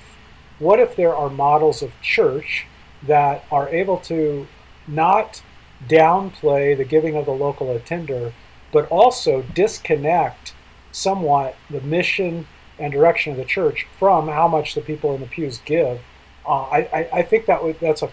there are models of church that are able to not downplay the giving of the local attender, but also disconnect somewhat the mission and direction of the church from how much the people in the pews give? I think that's an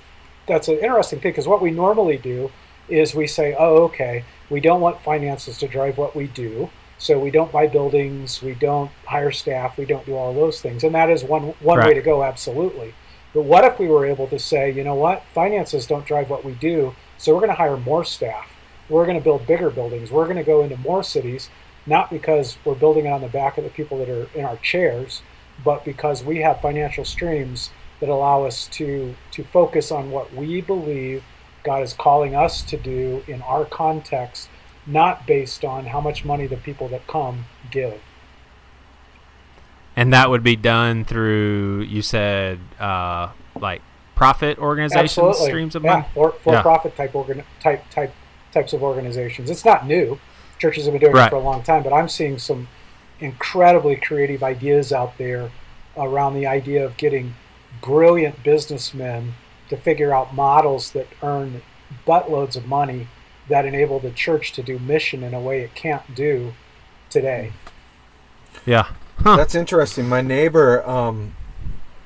interesting thing, because what we normally do is we say, oh, okay, we don't want finances to drive what we do, so we don't buy buildings, we don't hire staff, we don't do all those things, and that is one Right. way to go, absolutely. But what if we were able to say, you know what, finances don't drive what we do, so we're going to hire more staff. we're going to build bigger buildings. We're going to go into more cities, not because we're building it on the back of the people that are in our chairs, but because we have financial streams that allow us to focus on what we believe God is calling us to do in our context, not based on how much money the people that come give. And that would be done through, you said, like profit organizations, Absolutely. streams of money? For-profit types of organizations. It's not new. Churches have been doing it for a long time, but I'm seeing some incredibly creative ideas out there around the idea of getting brilliant businessmen to figure out models that earn buttloads of money that enable the church to do mission in a way it can't do today. Yeah. Huh. That's interesting. My neighbor,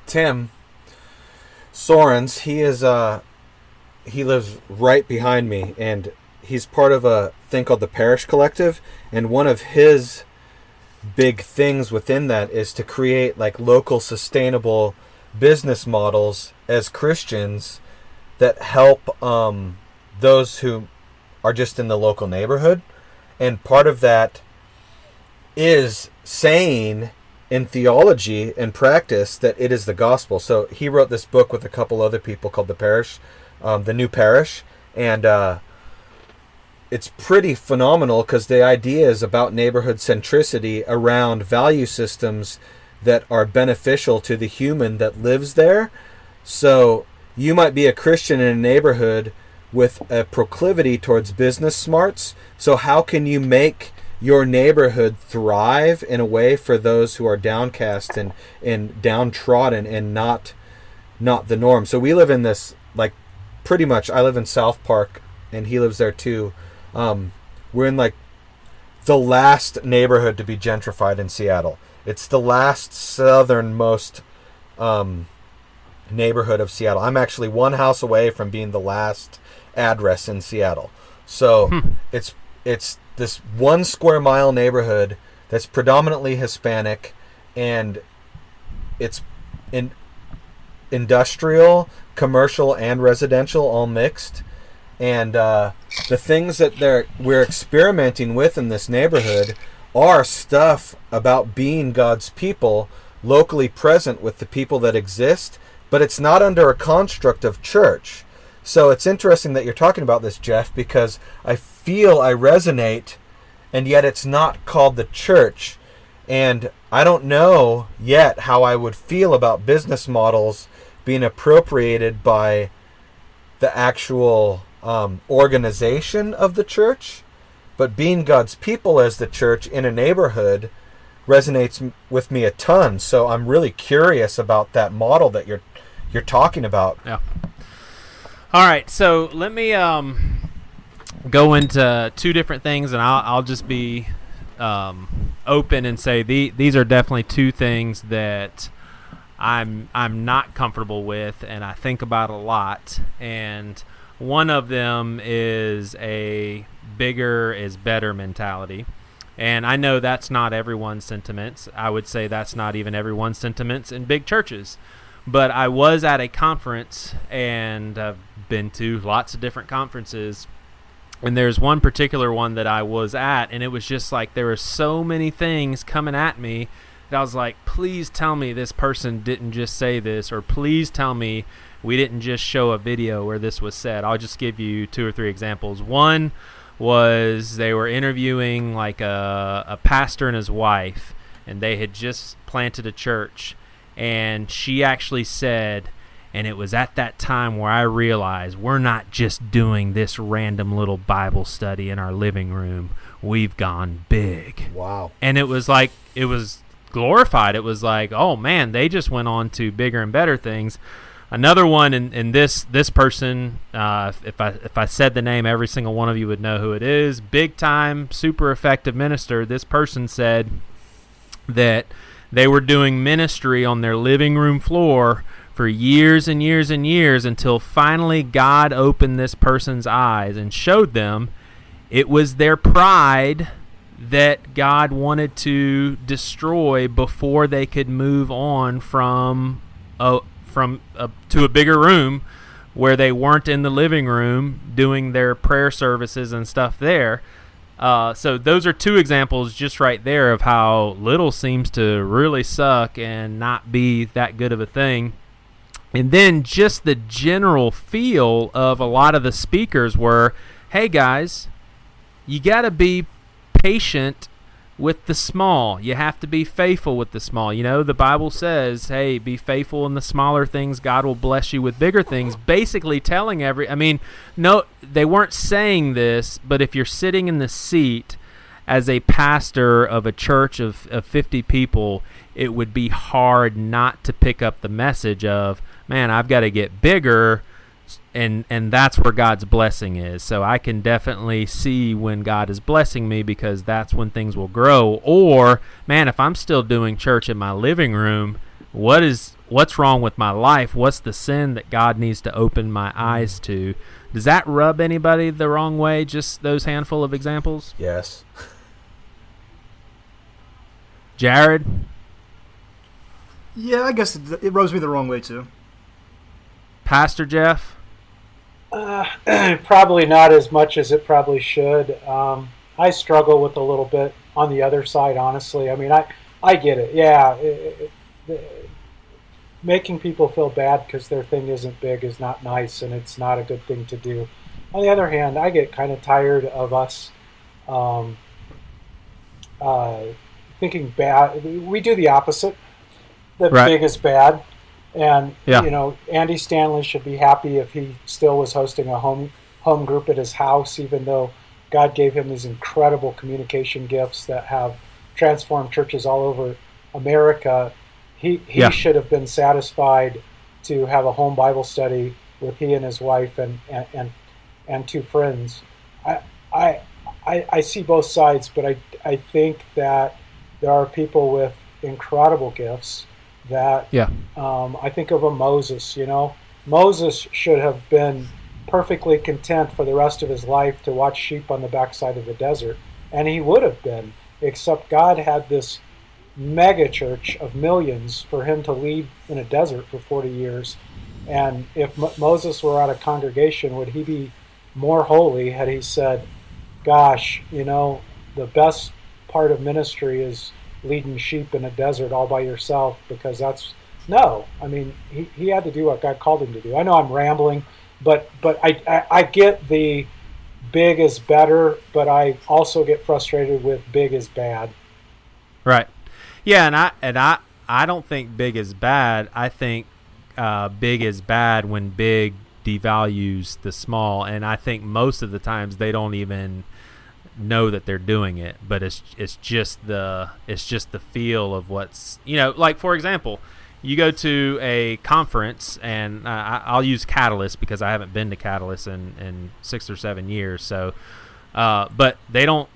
Tim Sorens, he lives right behind me, and he's part of a thing called the Parish Collective, and one of his big things within that is to create like local sustainable business models as Christians that help those who are just in the local neighborhood. And part of that is saying in theology and practice that it is the gospel. So he wrote this book with a couple other people called The New Parish, and it's pretty phenomenal because the idea is about neighborhood centricity around value systems that are beneficial to the human that lives there. So you might be a Christian in a neighborhood with a proclivity towards business smarts. So how can you make your neighborhood thrive in a way for those who are downcast and downtrodden and not the norm? So we live in this, like, pretty much, I live in South Park and he lives there too. We're in like the last neighborhood to be gentrified in Seattle. It's the last southernmost neighborhood of Seattle. I'm actually one house away from being the last address in Seattle. So it's this 1 square mile neighborhood that's predominantly Hispanic, and it's industrial, commercial, and residential all mixed. And the things that we're experimenting with in this neighborhood are stuff about being God's people, locally present with the people that exist, but it's not under a construct of church. So it's interesting that you're talking about this, Geoff, because I feel I resonate, and yet it's not called the church. And I don't know yet how I would feel about business models being appropriated by the actual organization of the church, but being God's people as the church in a neighborhood resonates with me a ton. So I'm really curious about that model that you're talking about. Yeah. All right, so let me go into two different things, and I'll just be open and say these are definitely two things that I'm not comfortable with, and I think about a lot. And one of them is a bigger is better mentality. And I know that's not everyone's sentiments. I would say that's not even everyone's sentiments in big churches. But I was at a conference, and I've been to lots of different conferences, and there's one particular one that I was at, and it was just like there were so many things coming at me that I was like, please tell me this person didn't just say this, or please tell me we didn't just show a video where this was said. I'll just give you 2 or 3 examples. One was they were interviewing like a pastor and his wife, and they had just planted a church, and she actually said, and it was at that time where I realized we're not just doing this random little Bible study in our living room. We've gone big. Wow. And it was like, it was glorified. It was like, oh man, they just went on to bigger and better things. Another one, and this person, if I said the name, every single one of you would know who it is. Big time, super effective minister. This person said that they were doing ministry on their living room floor for years and years and years until finally God opened this person's eyes and showed them it was their pride that God wanted to destroy before they could move on from to a bigger room where they weren't in the living room doing their prayer services and stuff there. So those are two examples just right there of how little seems to really suck and not be that good of a thing. And then just the general feel of a lot of the speakers were, hey guys, you got to be patient with the small. You have to be faithful with the small. You know, the Bible says, hey, be faithful in the smaller things. God will bless you with bigger things. Basically telling no, they weren't saying this, but if you're sitting in the seat as a pastor of a church of 50 people, it would be hard not to pick up the message of, man, I've got to get bigger, and that's where God's blessing is. So I can definitely see when God is blessing me, because that's when things will grow. Or, man, if I'm still doing church in my living room, what's wrong with my life? What's the sin that God needs to open my eyes to? Does that rub anybody the wrong way, just those handful of examples? Yes. Jared? Yeah, I guess it rubs me the wrong way too. Pastor Geoff? Probably not as much as it probably should. I struggle with a little bit on the other side, honestly. I mean, I get it. Yeah, making people feel bad because their thing isn't big is not nice, and it's not a good thing to do. On the other hand, I get kind of tired of us thinking bad. We do the opposite. That right. Big is bad. And, Andy Stanley should be happy if he still was hosting a home group at his house, even though God gave him these incredible communication gifts that have transformed churches all over America. He should have been satisfied to have a home Bible study with he and his wife and two friends. I see both sides, but I think that there are people with incredible gifts that I think of a Moses. Moses should have been perfectly content for the rest of his life to watch sheep on the backside of the desert, and he would have been, except God had this mega church of millions for him to lead in a desert for 40 years. And if Moses were at a congregation, would he be more holy had he said, gosh, the best part of ministry is leading sheep in a desert all by yourself? Because no. I mean, he had to do what God called him to do. I know I'm rambling, but I get the big is better, but I also get frustrated with big is bad. Right. Yeah, and I don't think big is bad. I think big is bad when big devalues the small, and I think most of the times they don't even know that they're doing it, but it's just the feel of what's, like, for example, you go to a conference, and I'll use Catalyst because I haven't been to Catalyst in 6 or 7 years, so but they don't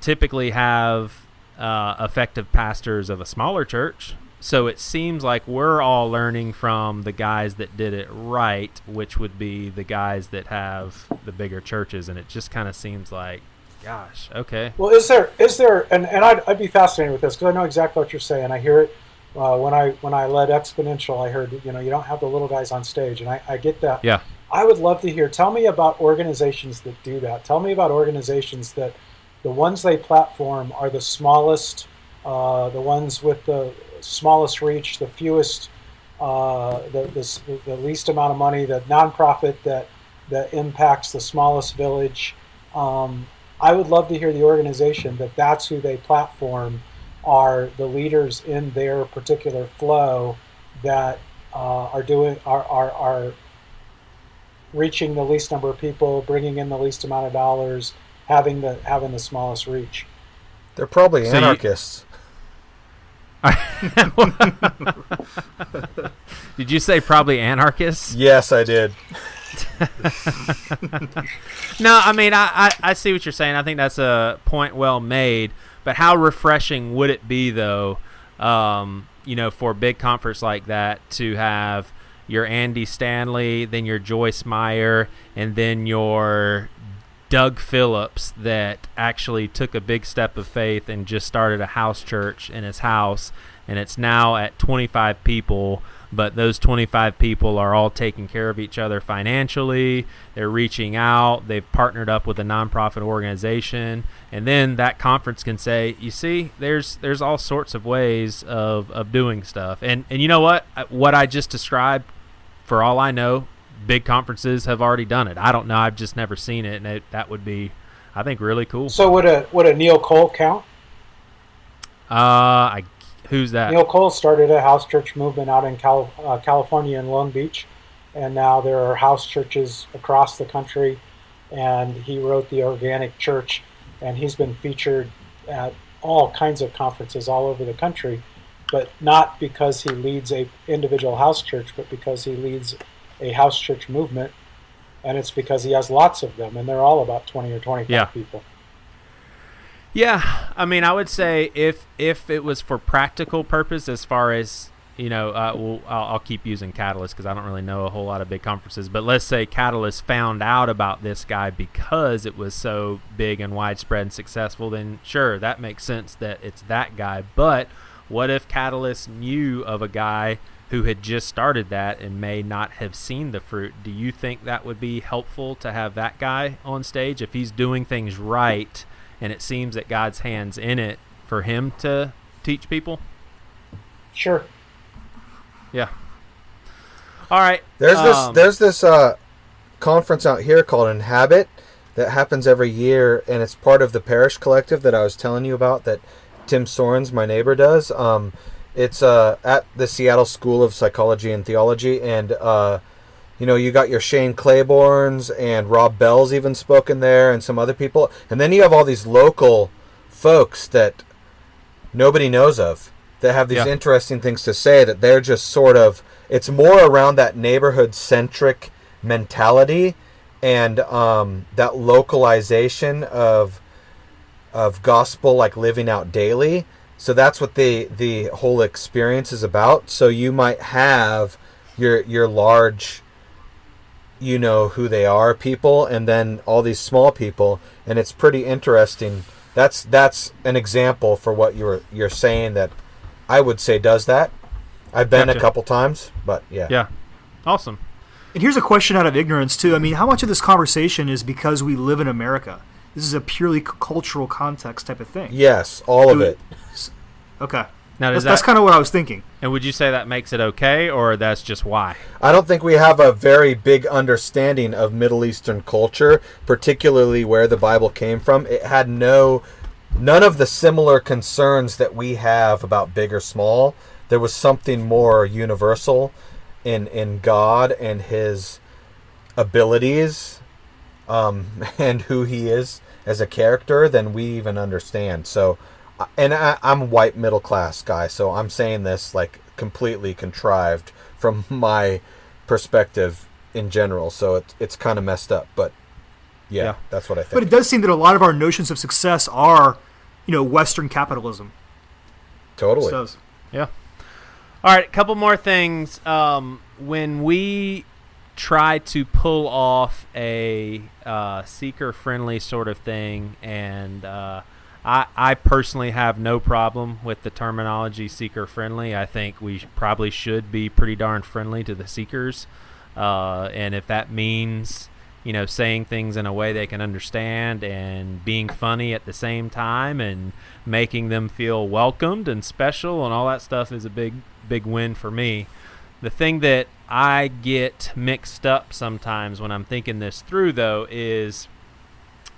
typically have effective pastors of a smaller church. So it seems like we're all learning from the guys that did it right, which would be the guys that have the bigger churches, and it just kind of seems like, gosh, okay. Well, is there, and I'd be fascinated with this because I know exactly what you're saying. I hear it when I led Exponential. I heard, you don't have the little guys on stage, and I get that. Yeah. I would love to hear. Tell me about organizations that do that. Tell me about organizations that the ones they platform are the smallest, the ones with the smallest reach, the fewest, the least amount of money, the nonprofit that impacts the smallest village. I would love to hear the organization that's who they platform, are the leaders in their particular flow that are reaching the least number of people, bringing in the least amount of dollars, having the smallest reach. They're probably anarchists. Did you say probably anarchists? Yes, I did. No, I mean, I see what you're saying. I think that's a point well made. But how refreshing would it be, though, for a big conference like that to have your Andy Stanley, then your Joyce Meyer, and then your Doug Phillips that actually took a big step of faith and just started a house church in his house, and it's now at 25 people, but those 25 people are all taking care of each other financially. They're reaching out. They've partnered up with a nonprofit organization, and then that conference can say, you see, there's all sorts of ways of doing stuff. And you know what I just described, for all I know, big conferences have already done it. I don't know. I've just never seen it, and that would be, I think, really cool. So would a Neil Cole count? Who's that? Neil Cole started a house church movement out in California in Long Beach, and now there are house churches across the country, and he wrote The Organic Church, and he's been featured at all kinds of conferences all over the country, but not because he leads a individual house church, but because he leads a house church movement, and it's because he has lots of them, and they're all about 20 or 25 people. Yeah, I mean, I would say if it was for practical purpose, as far as, I'll keep using Catalyst because I don't really know a whole lot of big conferences, but let's say Catalyst found out about this guy because it was so big and widespread and successful, then sure, that makes sense that it's that guy. But what if Catalyst knew of a guy who had just started that and may not have seen the fruit? Do you think that would be helpful to have that guy on stage if he's doing things right and it seems that God's hand's in it, for him to teach people? Sure. Yeah. All right. There's this conference out here called Inhabit that happens every year, and it's part of the Parish Collective that I was telling you about that Tim Sorens, my neighbor, does. It's at the Seattle School of Psychology and Theology, and you got your Shane Claiborne's, and Rob Bell's even spoken there, and some other people. And then you have all these local folks that nobody knows of that have these interesting things to say, that they're just sort of, it's more around that neighborhood-centric mentality and that localization of gospel, like living out daily. So that's what the whole experience is about. So you might have your large, you know who they are people, and then all these small people, and it's pretty interesting. That's an example for what you're saying that I would say does that. I've been a couple times, but yeah. Yeah. Awesome. And here's a question out of ignorance too. I mean, how much of this conversation is because we live in America? This is a purely cultural context type of thing. Yes, all of it. Okay. Now, that's kind of what I was thinking. And would you say that makes it okay, or that's just why? I don't think we have a very big understanding of Middle Eastern culture, particularly where the Bible came from. It had none of the similar concerns that we have about big or small. There was something more universal in God and his abilities and who he is as a character than we even understand. So, and I'm a white middle class guy, so I'm saying this like completely contrived from my perspective in general. So it's kind of messed up, but yeah, that's what I think. But it does seem that a lot of our notions of success are, Western capitalism. Totally. It does. Yeah. All right, a couple more things. When we try to pull off a seeker-friendly sort of thing, and I personally have no problem with the terminology seeker-friendly. I think we probably should be pretty darn friendly to the seekers, and if that means saying things in a way they can understand and being funny at the same time and making them feel welcomed and special and all that stuff is a big win for me. The thing that I get mixed up sometimes when I'm thinking this through, though, is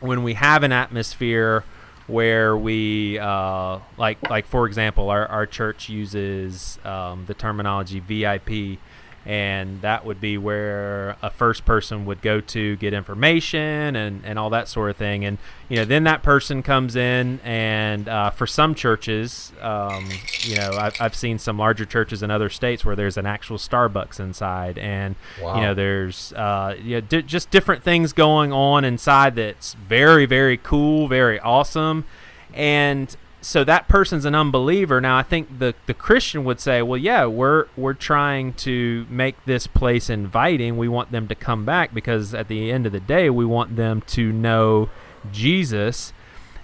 when we have an atmosphere where we, like for example, our church uses the terminology VIP, and that would be where a first person would go to get information and all that sort of thing. And, then that person comes in, and for some churches, I've seen some larger churches in other states where there's an actual Starbucks inside, and, wow. There's just different things going on inside that's very, very cool, very awesome. And so that person's an unbeliever. Now, I think the Christian would say, well, yeah, we're trying to make this place inviting. We want them to come back because at the end of the day, we want them to know Jesus.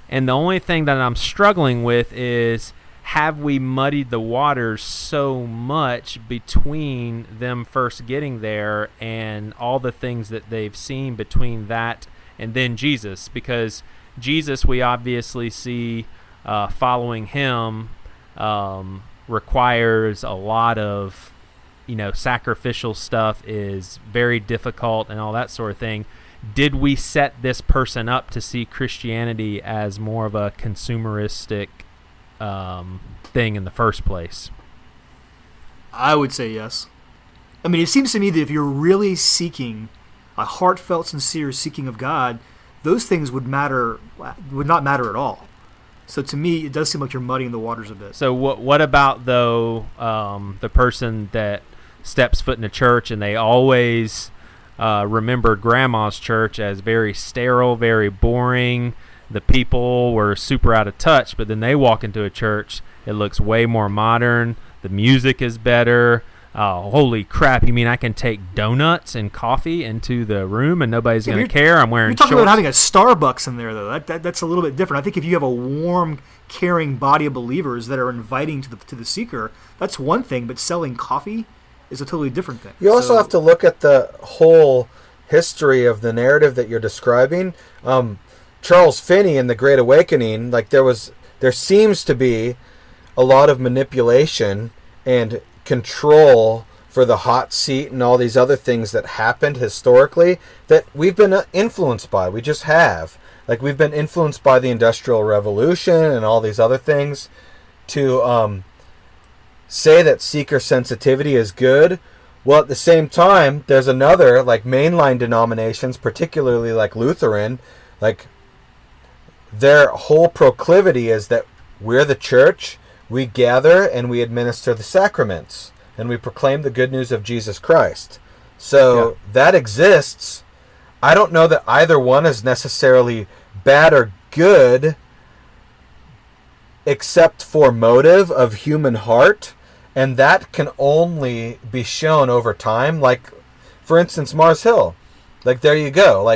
And the only thing that I'm struggling with is, have we muddied the waters so much between them first getting there and all the things that they've seen between that and then Jesus? Because Jesus, we obviously see following him requires a lot of, sacrificial stuff, is very difficult and all that sort of thing. Did we set this person up to see Christianity as more of a consumeristic thing in the first place? I would say yes. I mean, it seems to me that if you're really seeking a heartfelt, sincere seeking of God, those things would not matter at all. So to me, it does seem like you're muddying the waters a bit. So what about, though, the person that steps foot in a church and they always remember grandma's church as very sterile, very boring. The people were super out of touch, but then they walk into a church, it looks way more modern. The music is better. Holy crap, you mean I can take donuts and coffee into the room and nobody's going to care? I'm wearing shorts. You're talking about having a Starbucks in there, though. That's a little bit different. I think if you have a warm, caring body of believers that are inviting to the seeker, that's one thing, but selling coffee is a totally different thing. You also have to look at the whole history of the narrative that you're describing. Charles Finney in The Great Awakening, there seems to be a lot of manipulation and control for the hot seat and all these other things that happened historically that we've been influenced by. We just have. We've been influenced by the Industrial Revolution and all these other things to say that seeker sensitivity is good. Well, at the same time, there's another, mainline denominations, particularly Lutheran, their whole proclivity is that we're the church, we gather and we administer the sacraments, and we proclaim the good news of Jesus Christ. So that exists. I don't know that either one is necessarily bad or good, except for motive of human heart, and that can only be shown over time. For instance, Mars Hill. There you go.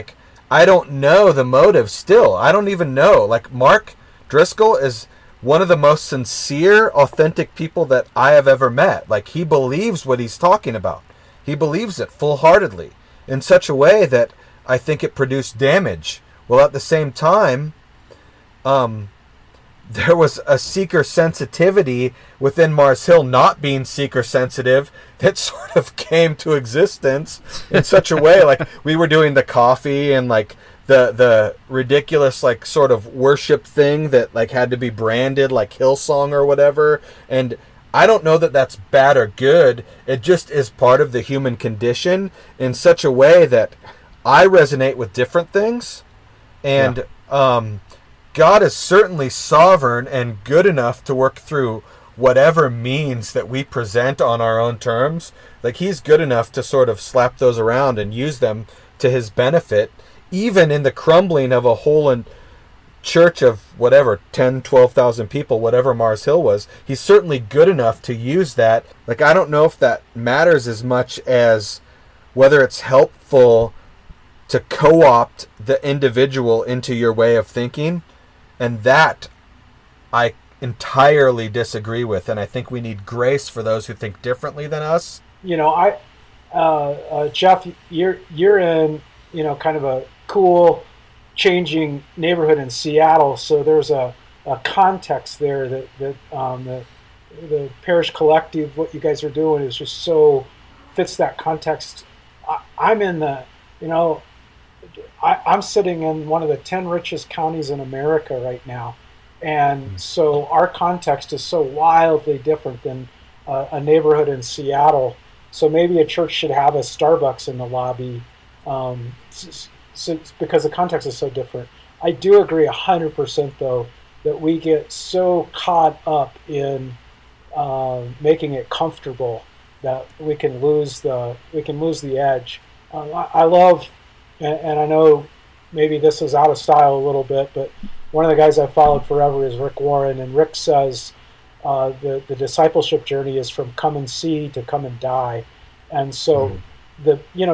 I don't know the motive still. I don't even know. Mark Driscoll is one of the most sincere, authentic people that I have ever met. He believes what he's talking about. He believes it full-heartedly in such a way that I think it produced damage. Well, at the same time, there was a seeker sensitivity within Mars Hill not being seeker sensitive that sort of came to existence in such a way. We were doing the coffee and the ridiculous sort of worship thing that had to be branded Hillsong or whatever. And I don't know that that's bad or good. It just is part of the human condition in such a way that I resonate with different things. And God is certainly sovereign and good enough to work through whatever means that we present on our own terms. He's good enough to sort of slap those around and use them to his benefit, even in the crumbling of a whole church of whatever, 10, 12,000 people, whatever Mars Hill was. He's certainly good enough to use that. I don't know if that matters as much as whether it's helpful to co-opt the individual into your way of thinking. And that I entirely disagree with, and I think we need grace for those who think differently than us. Geoff, you're in, kind of a cool, changing neighborhood in Seattle, so there's a context there that the parish collective, what you guys are doing, is just so fits that context. I'm in the, I'm sitting in one of the 10 richest counties in America right now. And so our context is so wildly different than a neighborhood in Seattle. So maybe a church should have a Starbucks in the lobby because the context is so different. I do agree 100%, though, that we get so caught up in making it comfortable that we can lose the edge. I love, and I know maybe this is out of style a little bit, but one of the guys I've followed forever is Rick Warren, and Rick says the discipleship journey is from come and see to come and die. And so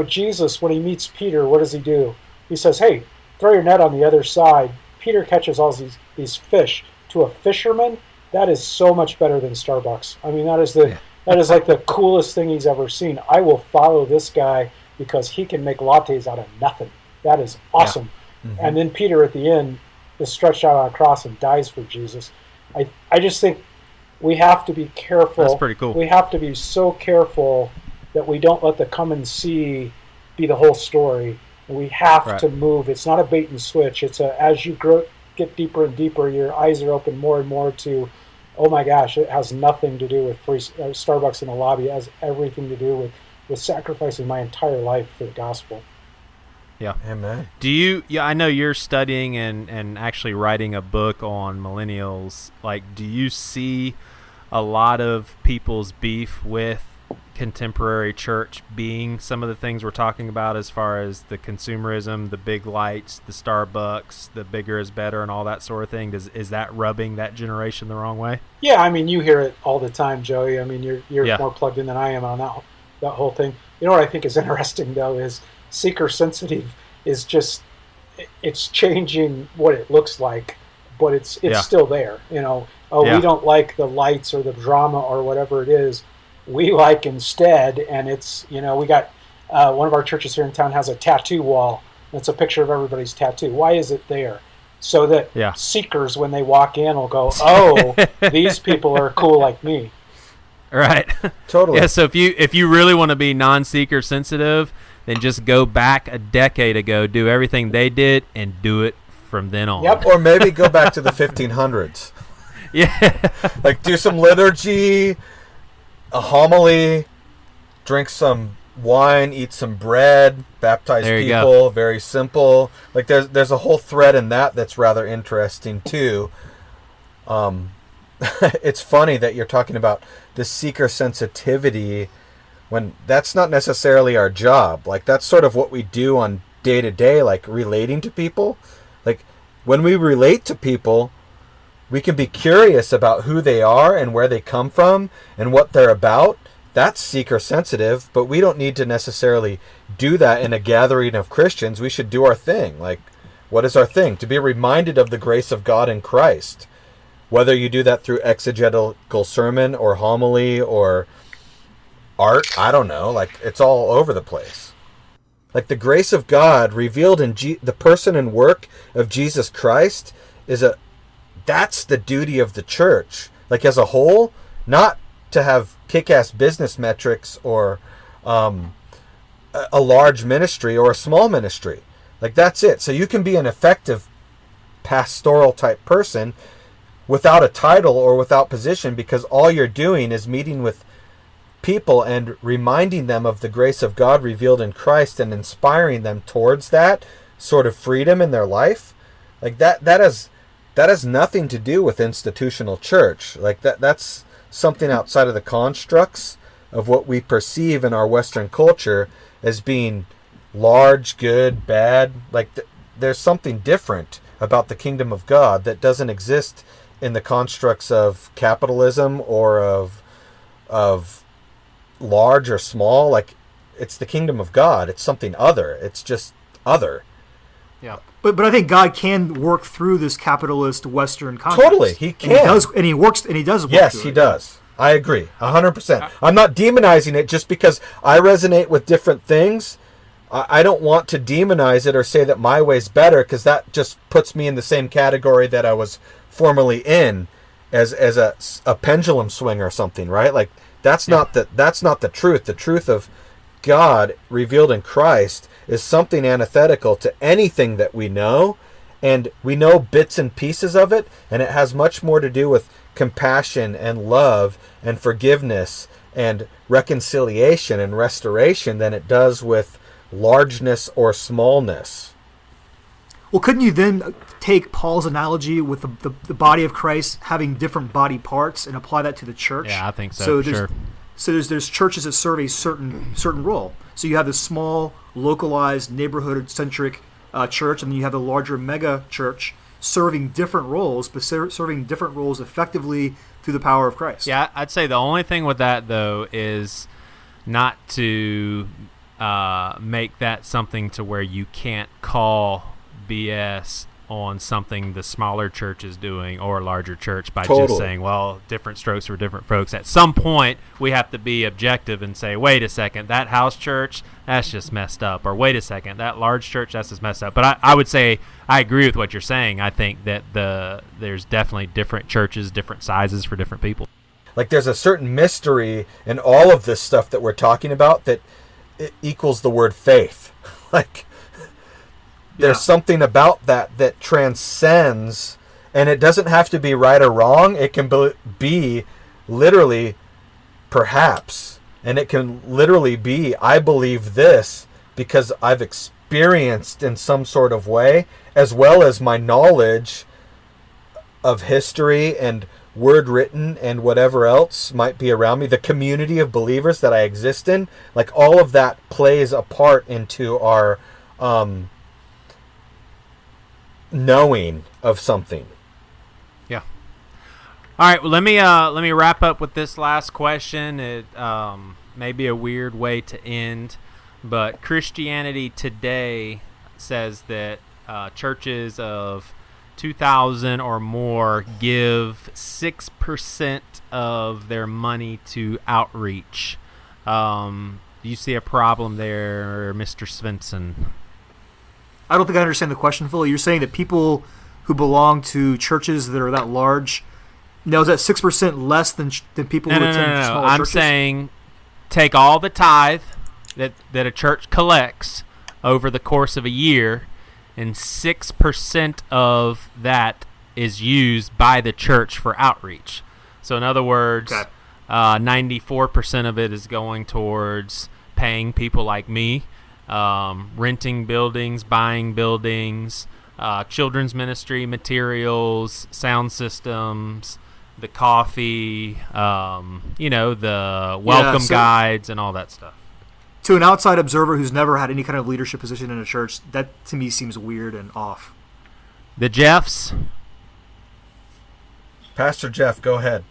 Jesus, when he meets Peter, what does he do? He says, hey, throw your net on the other side. Peter catches all these fish. To a fisherman, that is so much better than Starbucks. I mean, that is like the coolest thing he's ever seen. I will follow this guy because he can make lattes out of nothing. That is awesome. Yeah. Mm-hmm. And then Peter at the end is stretched out on a cross and dies for Jesus. I just think we have to be careful. That's pretty cool. We have to be so careful that we don't let the come and see be the whole story. We have to move. It's not a bait and switch. It's as you get deeper and deeper, your eyes are open more and more to, oh my gosh, it has nothing to do with free Starbucks in the lobby. It has everything to do with sacrificing my entire life for the gospel. Yeah. Amen. I know you're studying and actually writing a book on millennials. Like, do you see a lot of people's beef with contemporary church being some of the things we're talking about as far as the consumerism, the big lights, the Starbucks, the bigger is better and all that sort of thing? Is that rubbing that generation the wrong way? Yeah, I mean, you hear it all the time, Joey. I mean, you're more plugged in than I am on that whole thing. You know what I think is interesting, though, is seeker sensitive is just, it's changing what it looks like, but it's still there. You know, we don't like the lights or the drama or whatever it is. We like instead, and it's, we got one of our churches here in town has a tattoo wall. It's a picture of everybody's tattoo. Why is it there? So that seekers, when they walk in, will go, oh, these people are cool like me. Right. Totally. Yeah. So if you really want to be non-seeker sensitive, then just go back a decade ago, do everything they did, and do it from then on. Yep. Or maybe go back to the 1500s. Yeah. Like do some liturgy, a homily, drink some wine, eat some bread, baptize people. Very simple. Like there's a whole thread in that's rather interesting too. It's funny that you're talking about the seeker sensitivity when that's not necessarily our job. Like that's sort of what we do on day to day, like relating to people. Like when we relate to people, we can be curious about who they are and where they come from and what they're about. That's seeker sensitive, but we don't need to necessarily do that in a gathering of Christians. We should do our thing. Like, what is our thing? To be reminded of the grace of God in Christ. Whether you do that through exegetical sermon or homily or art, I don't know. Like, it's all over the place. Like, the grace of God revealed in the person and work of Jesus Christ that's the duty of the church. Like, as a whole, not to have kick-ass business metrics or a large ministry or a small ministry. Like, that's it. So you can be an effective pastoral type person without a title or without position, because all you're doing is meeting with people and reminding them of the grace of God revealed in Christ and inspiring them towards that sort of freedom in their life. Like that has nothing to do with institutional church. Like that's something outside of the constructs of what we perceive in our Western culture as being large, good, bad. Like there's something different about the kingdom of God that doesn't exist in the constructs of capitalism or of large or small. Like, it's the kingdom of God. It's something other. It's just other. Yeah. But I think God can work through this capitalist Western context. Totally, he can. And he does work yes, through he it. does. I agree, 100%. I'm not demonizing it just because I resonate with different things. I don't want to demonize it or say that my way's better, because that just puts me in the same category that I was formerly in as a pendulum swing or something, right? Like that's not the truth. The truth of God revealed in Christ is something antithetical to anything that we know, and we know bits and pieces of it, and it has much more to do with compassion and love and forgiveness and reconciliation and restoration than it does with largeness or smallness. Well, couldn't you then take Paul's analogy with the body of Christ having different body parts and apply that to the church? Yeah, I think so. For sure. So there's churches that serve a certain role. So you have the small, localized, neighborhood-centric church, and then you have the larger mega church. serving different roles, but serving different roles effectively through the power of Christ. Yeah, I'd say the only thing with that, though, is not to make that something to where you can't call BS on something the smaller church is doing or a larger church by just saying, well, different strokes for different folks. At some point, we have to be objective and say, wait a second, that house church, that's just messed up. Or wait a second, that large church, that's just messed up. But I would say I agree with what you're saying. I think that there's definitely different churches, different sizes for different people. Like there's a certain mystery in all of this stuff that we're talking about that it equals the word faith. Like there's something about that transcends, and it doesn't have to be right or wrong. It can be literally perhaps, and it can literally be I believe this because I've experienced in some sort of way, as well as my knowledge of history and word written and whatever else might be around me, the community of believers that I exist in, like all of that plays a part into our knowing of something. Yeah. All right. Well, let me wrap up with this last question. It may be a weird way to end, but Christianity Today says that churches of 2,000 or more give 6% of their money to outreach. Do you see a problem there, Mr. Svensson? I don't think I understand the question fully. You're saying that people who belong to churches that are that large, now is that 6% less than people who attend smaller churches? I'm saying take all the tithe that a church collects over the course of a year, and 6% of that is used by the church for outreach. So in other words, 94% of it is going towards paying people like me, renting buildings, buying buildings, children's ministry materials, sound systems, the coffee, the welcome guides and all that stuff. To an outside observer who's never had any kind of leadership position in a church, that to me seems weird and off. The Geoffs? Pastor Geoff, go ahead.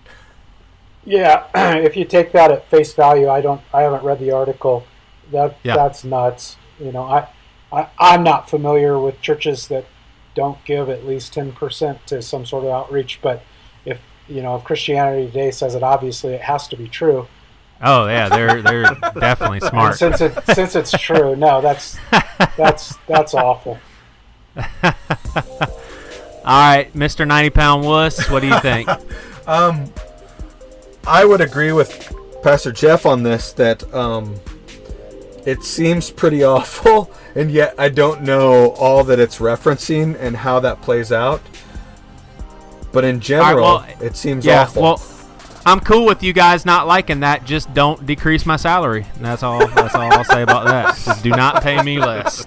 Yeah, if you take that at face value, I haven't read the article. That's nuts. I'm not familiar with churches that don't give at least 10% to some sort of outreach, but if Christianity Today says it, obviously it has to be true. Oh yeah, they're definitely smart. And since it's true, no, that's awful. All right, Mr. 90-pound wuss, what do you think? I would agree with Pastor Geoff on this that it seems pretty awful, and yet I don't know all that it's referencing and how that plays out. But in general, it seems awful. Well, I'm cool with you guys not liking that. Just don't decrease my salary. And that's all I'll say about that. Just do not pay me less.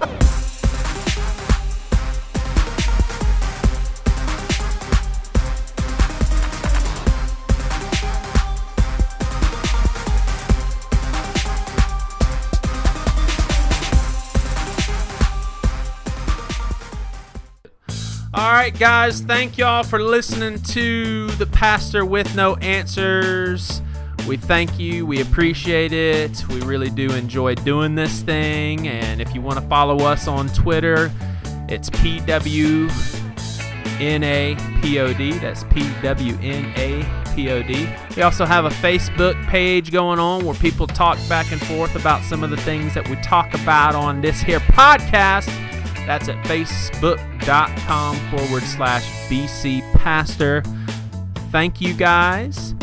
All right, guys, thank y'all for listening to The Pastor with No Answers. We thank you. We appreciate it. We really do enjoy doing this thing. And if you want to follow us on Twitter, it's PWNAPOD. That's PWNAPOD. We also have a Facebook page going on where people talk back and forth about some of the things that we talk about on this here podcast. That's at facebook.com/BC Pastor. Thank you guys.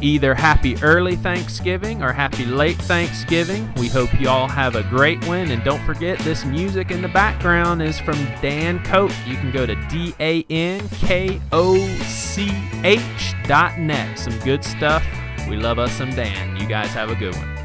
Either happy early Thanksgiving or happy late Thanksgiving. We hope you all have a great one. And don't forget, this music in the background is from Dan Coach. You can go to DANKOCH.net. Some good stuff. We love us some Dan. You guys have a good one.